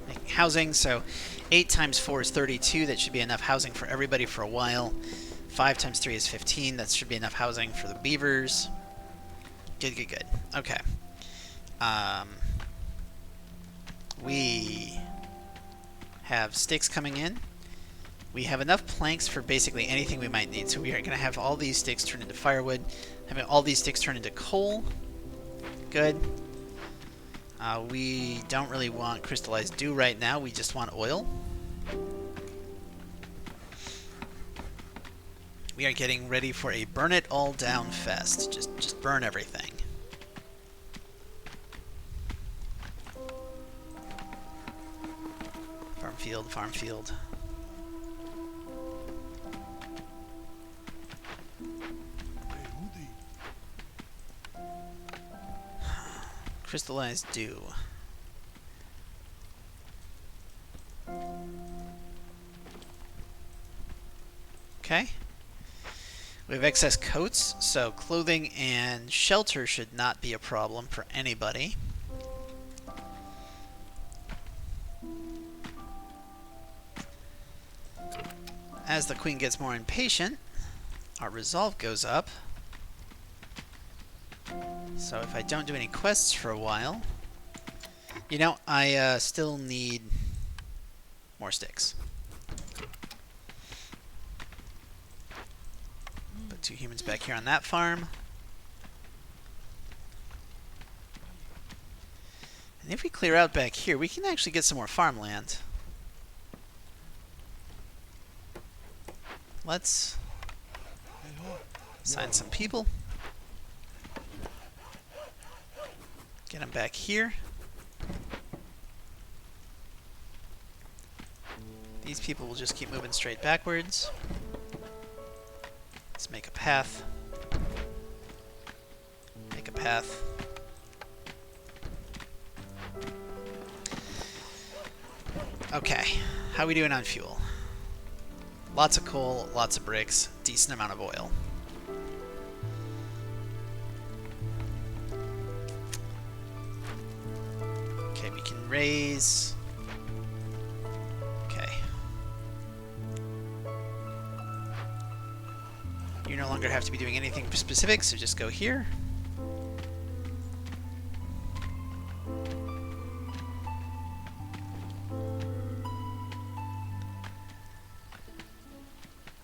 Making housing, so 8 times 4 is 32. That should be enough housing for everybody for a while. 5 times 3 is 15. That should be enough housing for the beavers. Good, good, good. Okay. We have sticks coming in. We have enough planks for basically anything we might need. So we are going to have all these sticks turn into firewood. Having all these sticks turn into coal. Good. We don't really want crystallized dew right now. We just want oil. We are getting ready for a burn it all down fest. Just burn everything. Farm field, farm field. Crystallized dew. Okay. We have excess coats, so clothing and shelter should not be a problem for anybody. As the queen gets more impatient, our resolve goes up. So if I don't do any quests for a while... You know, I still need more sticks. Put 2 humans back here on that farm. And if we clear out back here, we can actually get some more farmland. Let's assign some people. Get them back here. These people will just keep moving straight backwards. Let's make a path. Make a path. Okay, how are we doing on fuel? Lots of coal, lots of bricks, decent amount of oil. Okay, we can raise... Okay. You no longer have to be doing anything specific, so just go here.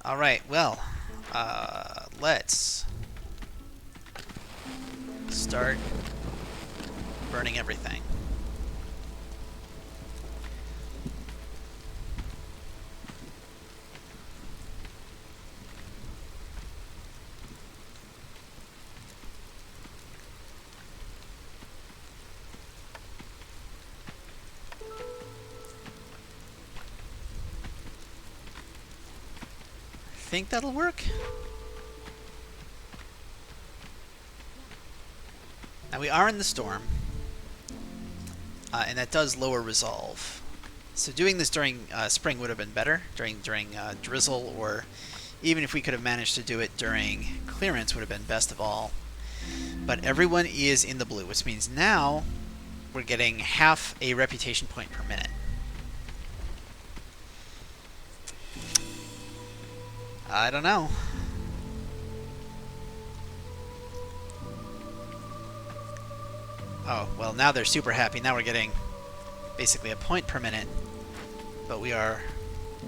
Alright, well, let's start burning everything. Think that'll work? Now we are in the storm, and that does lower resolve. So doing this during spring would have been better, during drizzle, or even if we could have managed to do it during clearance would have been best of all. But everyone is in the blue, which means now we're getting half a reputation point per minute. I don't know. Oh, well, now they're super happy. Now we're getting basically a point per minute. But we are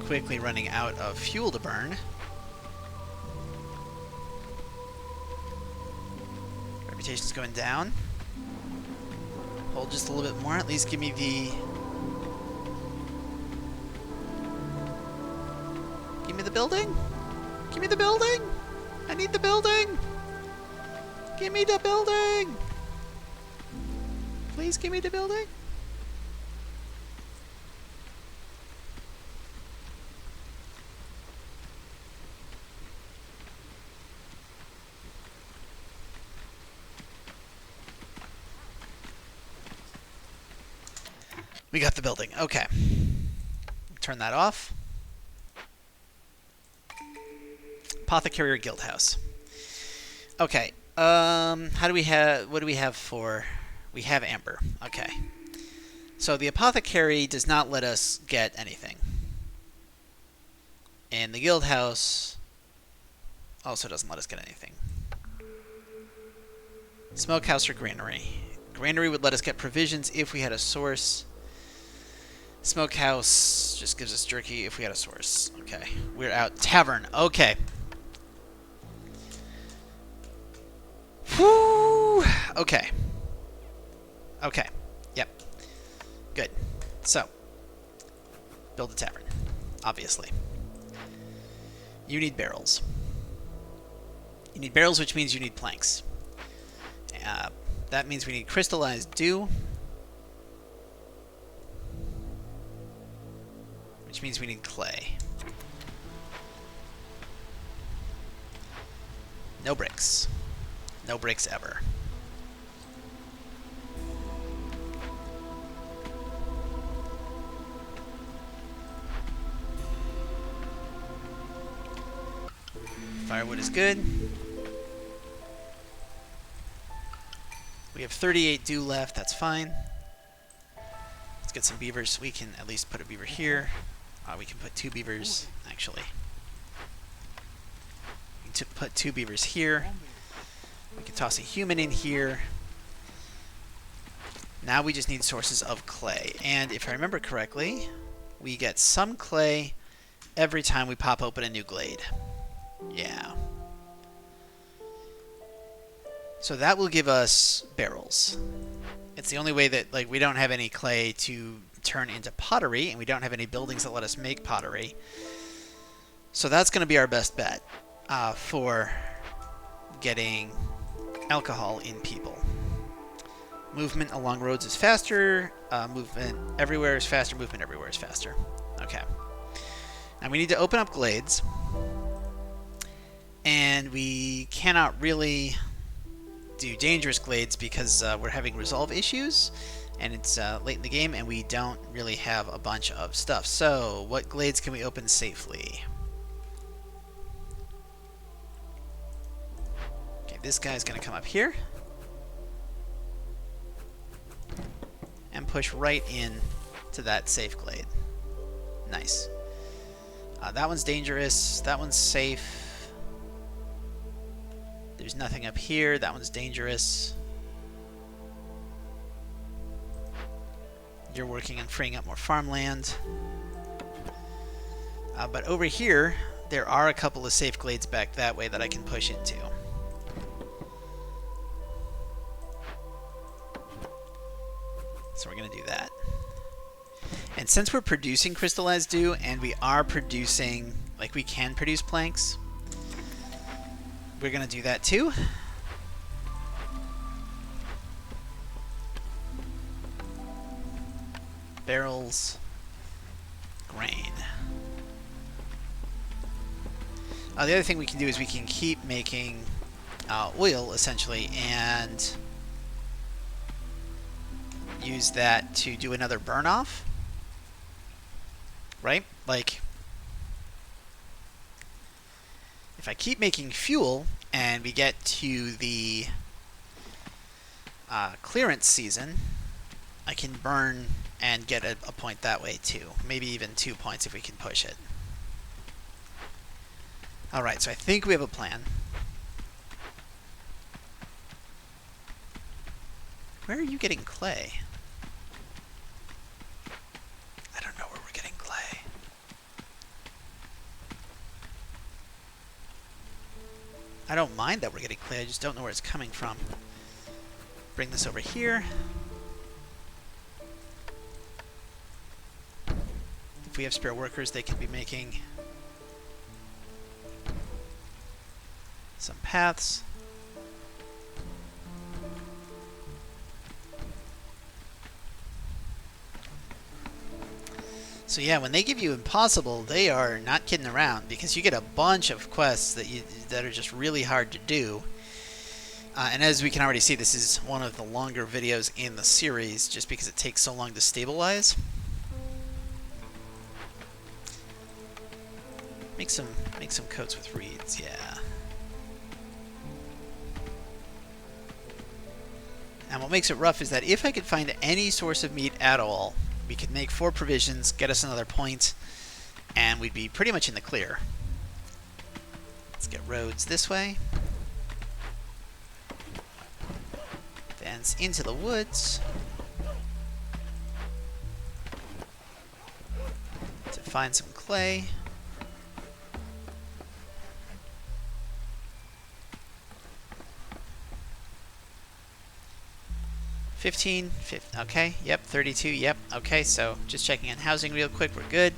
quickly running out of fuel to burn. Reputation's going down. Hold just a little bit more. At least give me the... Give me the building? Give me the building! I need the building! Give me the building! Please give me the building? We got the building. Okay. Turn that off. Apothecary or Guildhouse. Okay. How do we have... What do we have for... We have amber. Okay. So the apothecary does not let us get anything. And the Guildhouse also doesn't let us get anything. Smokehouse or granary. Granary would let us get provisions if we had a source. Smokehouse just gives us jerky if we had a source. Okay. We're out. Tavern. Okay. Whew. Okay. Okay. Yep. Good. So, build a tavern. Obviously. You need barrels. You need barrels, which means you need planks. That means we need crystallized dew, which means we need clay. No bricks. No bricks ever. Firewood is good. We have 38 dew left, that's fine. Let's get some beavers. We can at least put a beaver here. We can put 2 beavers, actually. We can put 2 beavers here. We can toss a human in here. Now we just need sources of clay. And if I remember correctly, we get some clay every time we pop open a new glade. Yeah. So that will give us barrels. It's the only way that, like, we don't have any clay to turn into pottery, and we don't have any buildings that let us make pottery. So that's going to be our best bet for getting alcohol in people. Movement along roads is faster. Movement everywhere is faster. Movement everywhere is faster. Okay. Now we need to open up glades. And we cannot really do dangerous glades because we're having resolve issues. And it's late in the game and we don't really have a bunch of stuff. So what glades can we open safely? Okay, this guy's going to come up here. And push right in to that safe glade. Nice. That one's dangerous. That one's safe. There's nothing up here. That one's dangerous. You're working on freeing up more farmland. But over here, there are a couple of safe glades back that way that I can push into. So we're going to do that. And since we're producing crystallized dew, and we are producing, like, we can produce planks, we're going to do that too. Barrels, grain. The other thing we can do is we can keep making oil, essentially, and use that to do another burn-off. Right? Like, if I keep making fuel and we get to the clearance season, I can burn and get a point that way too. Maybe even 2 points if we can push it. Alright, so I think we have a plan. Where are you getting clay? I don't know where we're getting clay. I don't mind that we're getting clay, I just don't know where it's coming from. Bring this over here. If we have spare workers, they can be making some paths. So yeah, when they give you impossible, they are not kidding around, because you get a bunch of quests that are just really hard to do. And as we can already see, this is one of the longer videos in the series, just because it takes so long to stabilize. Make some coats with reeds, yeah. And what makes it rough is that if I could find any source of meat at all, we could make 4 provisions, get us another point, and we'd be pretty much in the clear. Let's get roads this way. Advance into the woods. To find some clay. Okay, yep, 32, yep, okay, so just checking on housing real quick, we're good.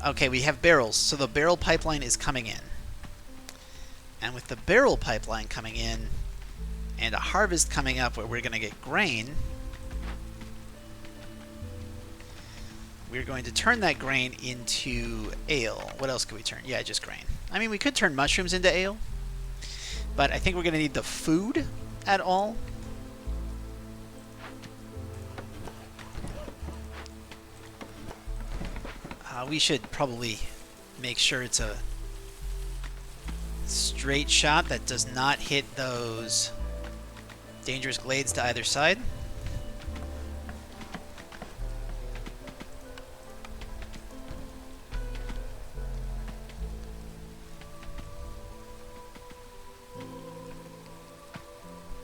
Okay, we have barrels, so the barrel pipeline is coming in. And with the barrel pipeline coming in and a harvest coming up where we're going to get grain, we're going to turn that grain into ale. What else could we turn? Yeah, just grain. I mean, we could turn mushrooms into ale, but I think we're going to need the food at all. We should probably make sure it's a straight shot that does not hit those dangerous glades to either side.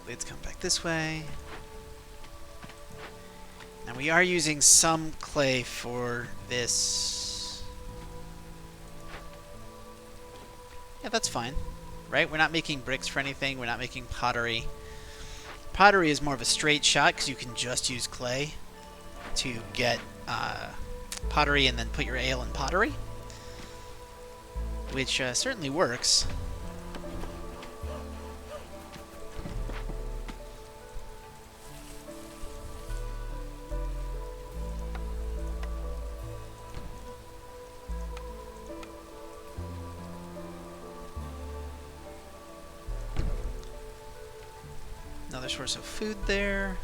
Glades come back this way. Now we are using some clay for this. Yeah, that's fine, right? We're not making bricks for anything. We're not making pottery. Pottery is more of a straight shot because you can just use clay to get pottery and then put your ale in pottery, which certainly works. Another source of food there.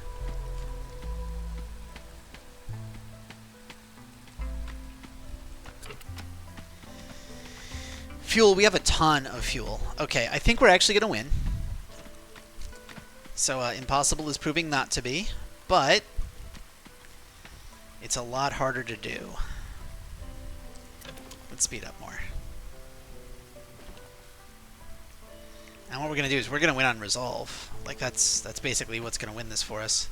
Fuel, we have a ton of fuel. Okay, I think we're actually going to win. So impossible is proving not to be, but it's a lot harder to do. Let's speed up more. And what we're going to do is we're going to win on resolve. Like, that's basically what's going to win this for us.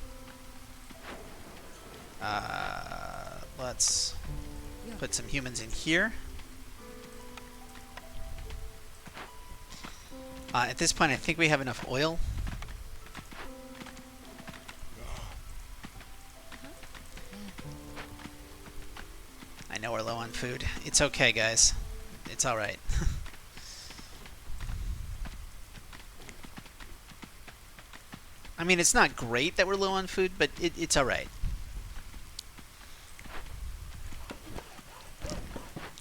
Let's put some humans in here. At this point, I think we have enough oil. I know we're low on food. It's okay, guys. It's all right. I mean, it's not great that we're low on food, but it's all right.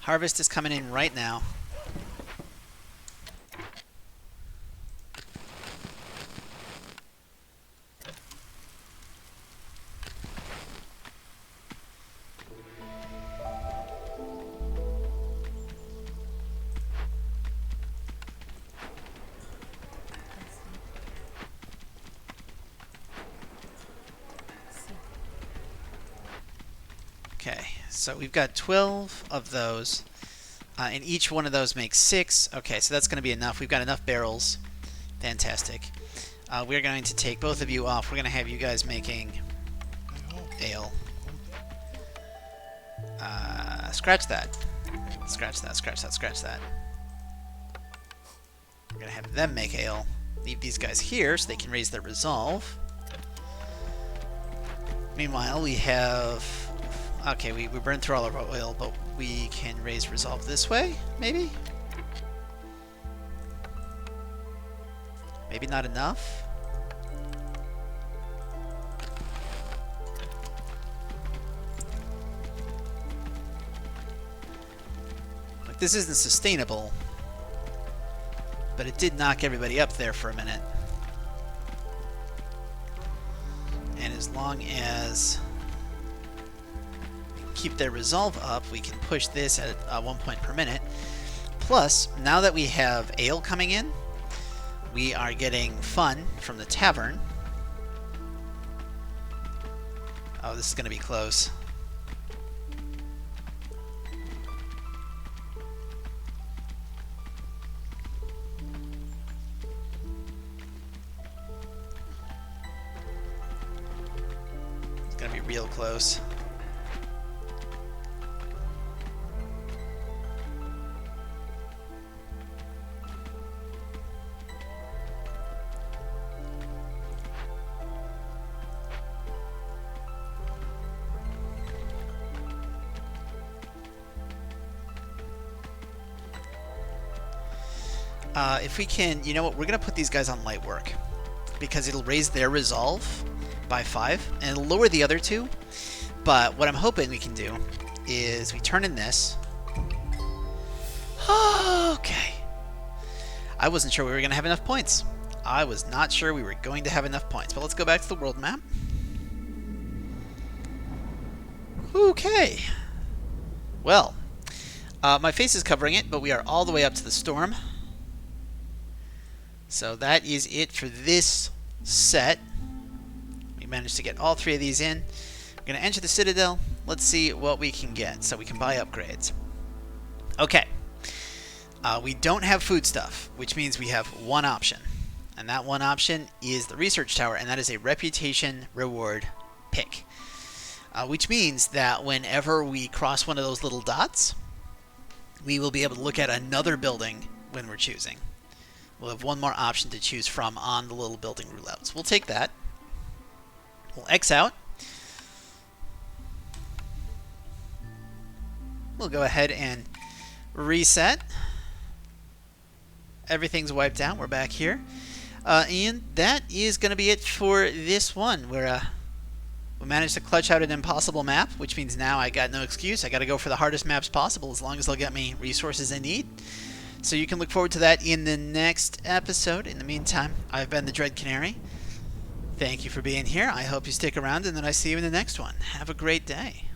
Harvest is coming in right now. Okay, so we've got 12 of those, and each one of those makes 6. Okay, so that's going to be enough. We've got enough barrels. Fantastic. We're going to take both of you off. We're going to have you guys making ale. Scratch that. Scratch that, scratch that, scratch that. We're going to have them make ale. Leave these guys here so they can raise their resolve. Meanwhile, we have... Okay, we burned through all of our oil, but we can raise resolve this way, maybe? Maybe not enough? Like, this isn't sustainable, but it did knock everybody up there for a minute. And as long as keep their resolve up, we can push this at 1 point per minute. Plus, now that we have ale coming in, we are getting fun from the tavern. Oh, this is going to be close. It's going to be real close. If we can, you know what, we're going to put these guys on light work because it'll raise their resolve by 5 and it'll lower the other 2. But what I'm hoping we can do is we turn in this. Okay. I wasn't sure we were going to have enough points. I was not sure we were going to have enough points. But let's go back to the world map. Okay. Well, my face is covering it, but we are all the way up to the storm. So that is it for this set. We managed to get all 3 of these in. We're going to enter the Citadel. Let's see what we can get so we can buy upgrades. Okay. We don't have food stuff, which means we have one option. And that one option is the research tower, and that is a reputation reward pick. Which means that whenever we cross one of those little dots, we will be able to look at another building when we're choosing. We'll have one more option to choose from on the little building roulettes. We'll take that. We'll X out. We'll go ahead and reset. Everything's wiped out. We're back here. And that is going to be it for this one. We managed to clutch out an impossible map, which means now I got no excuse. I got to go for the hardest maps possible as long as they'll get me resources I need. So you can look forward to that in the next episode. In the meantime, I've been the Dread Canary. Thank you for being here. I hope you stick around, and then I see you in the next one. Have a great day.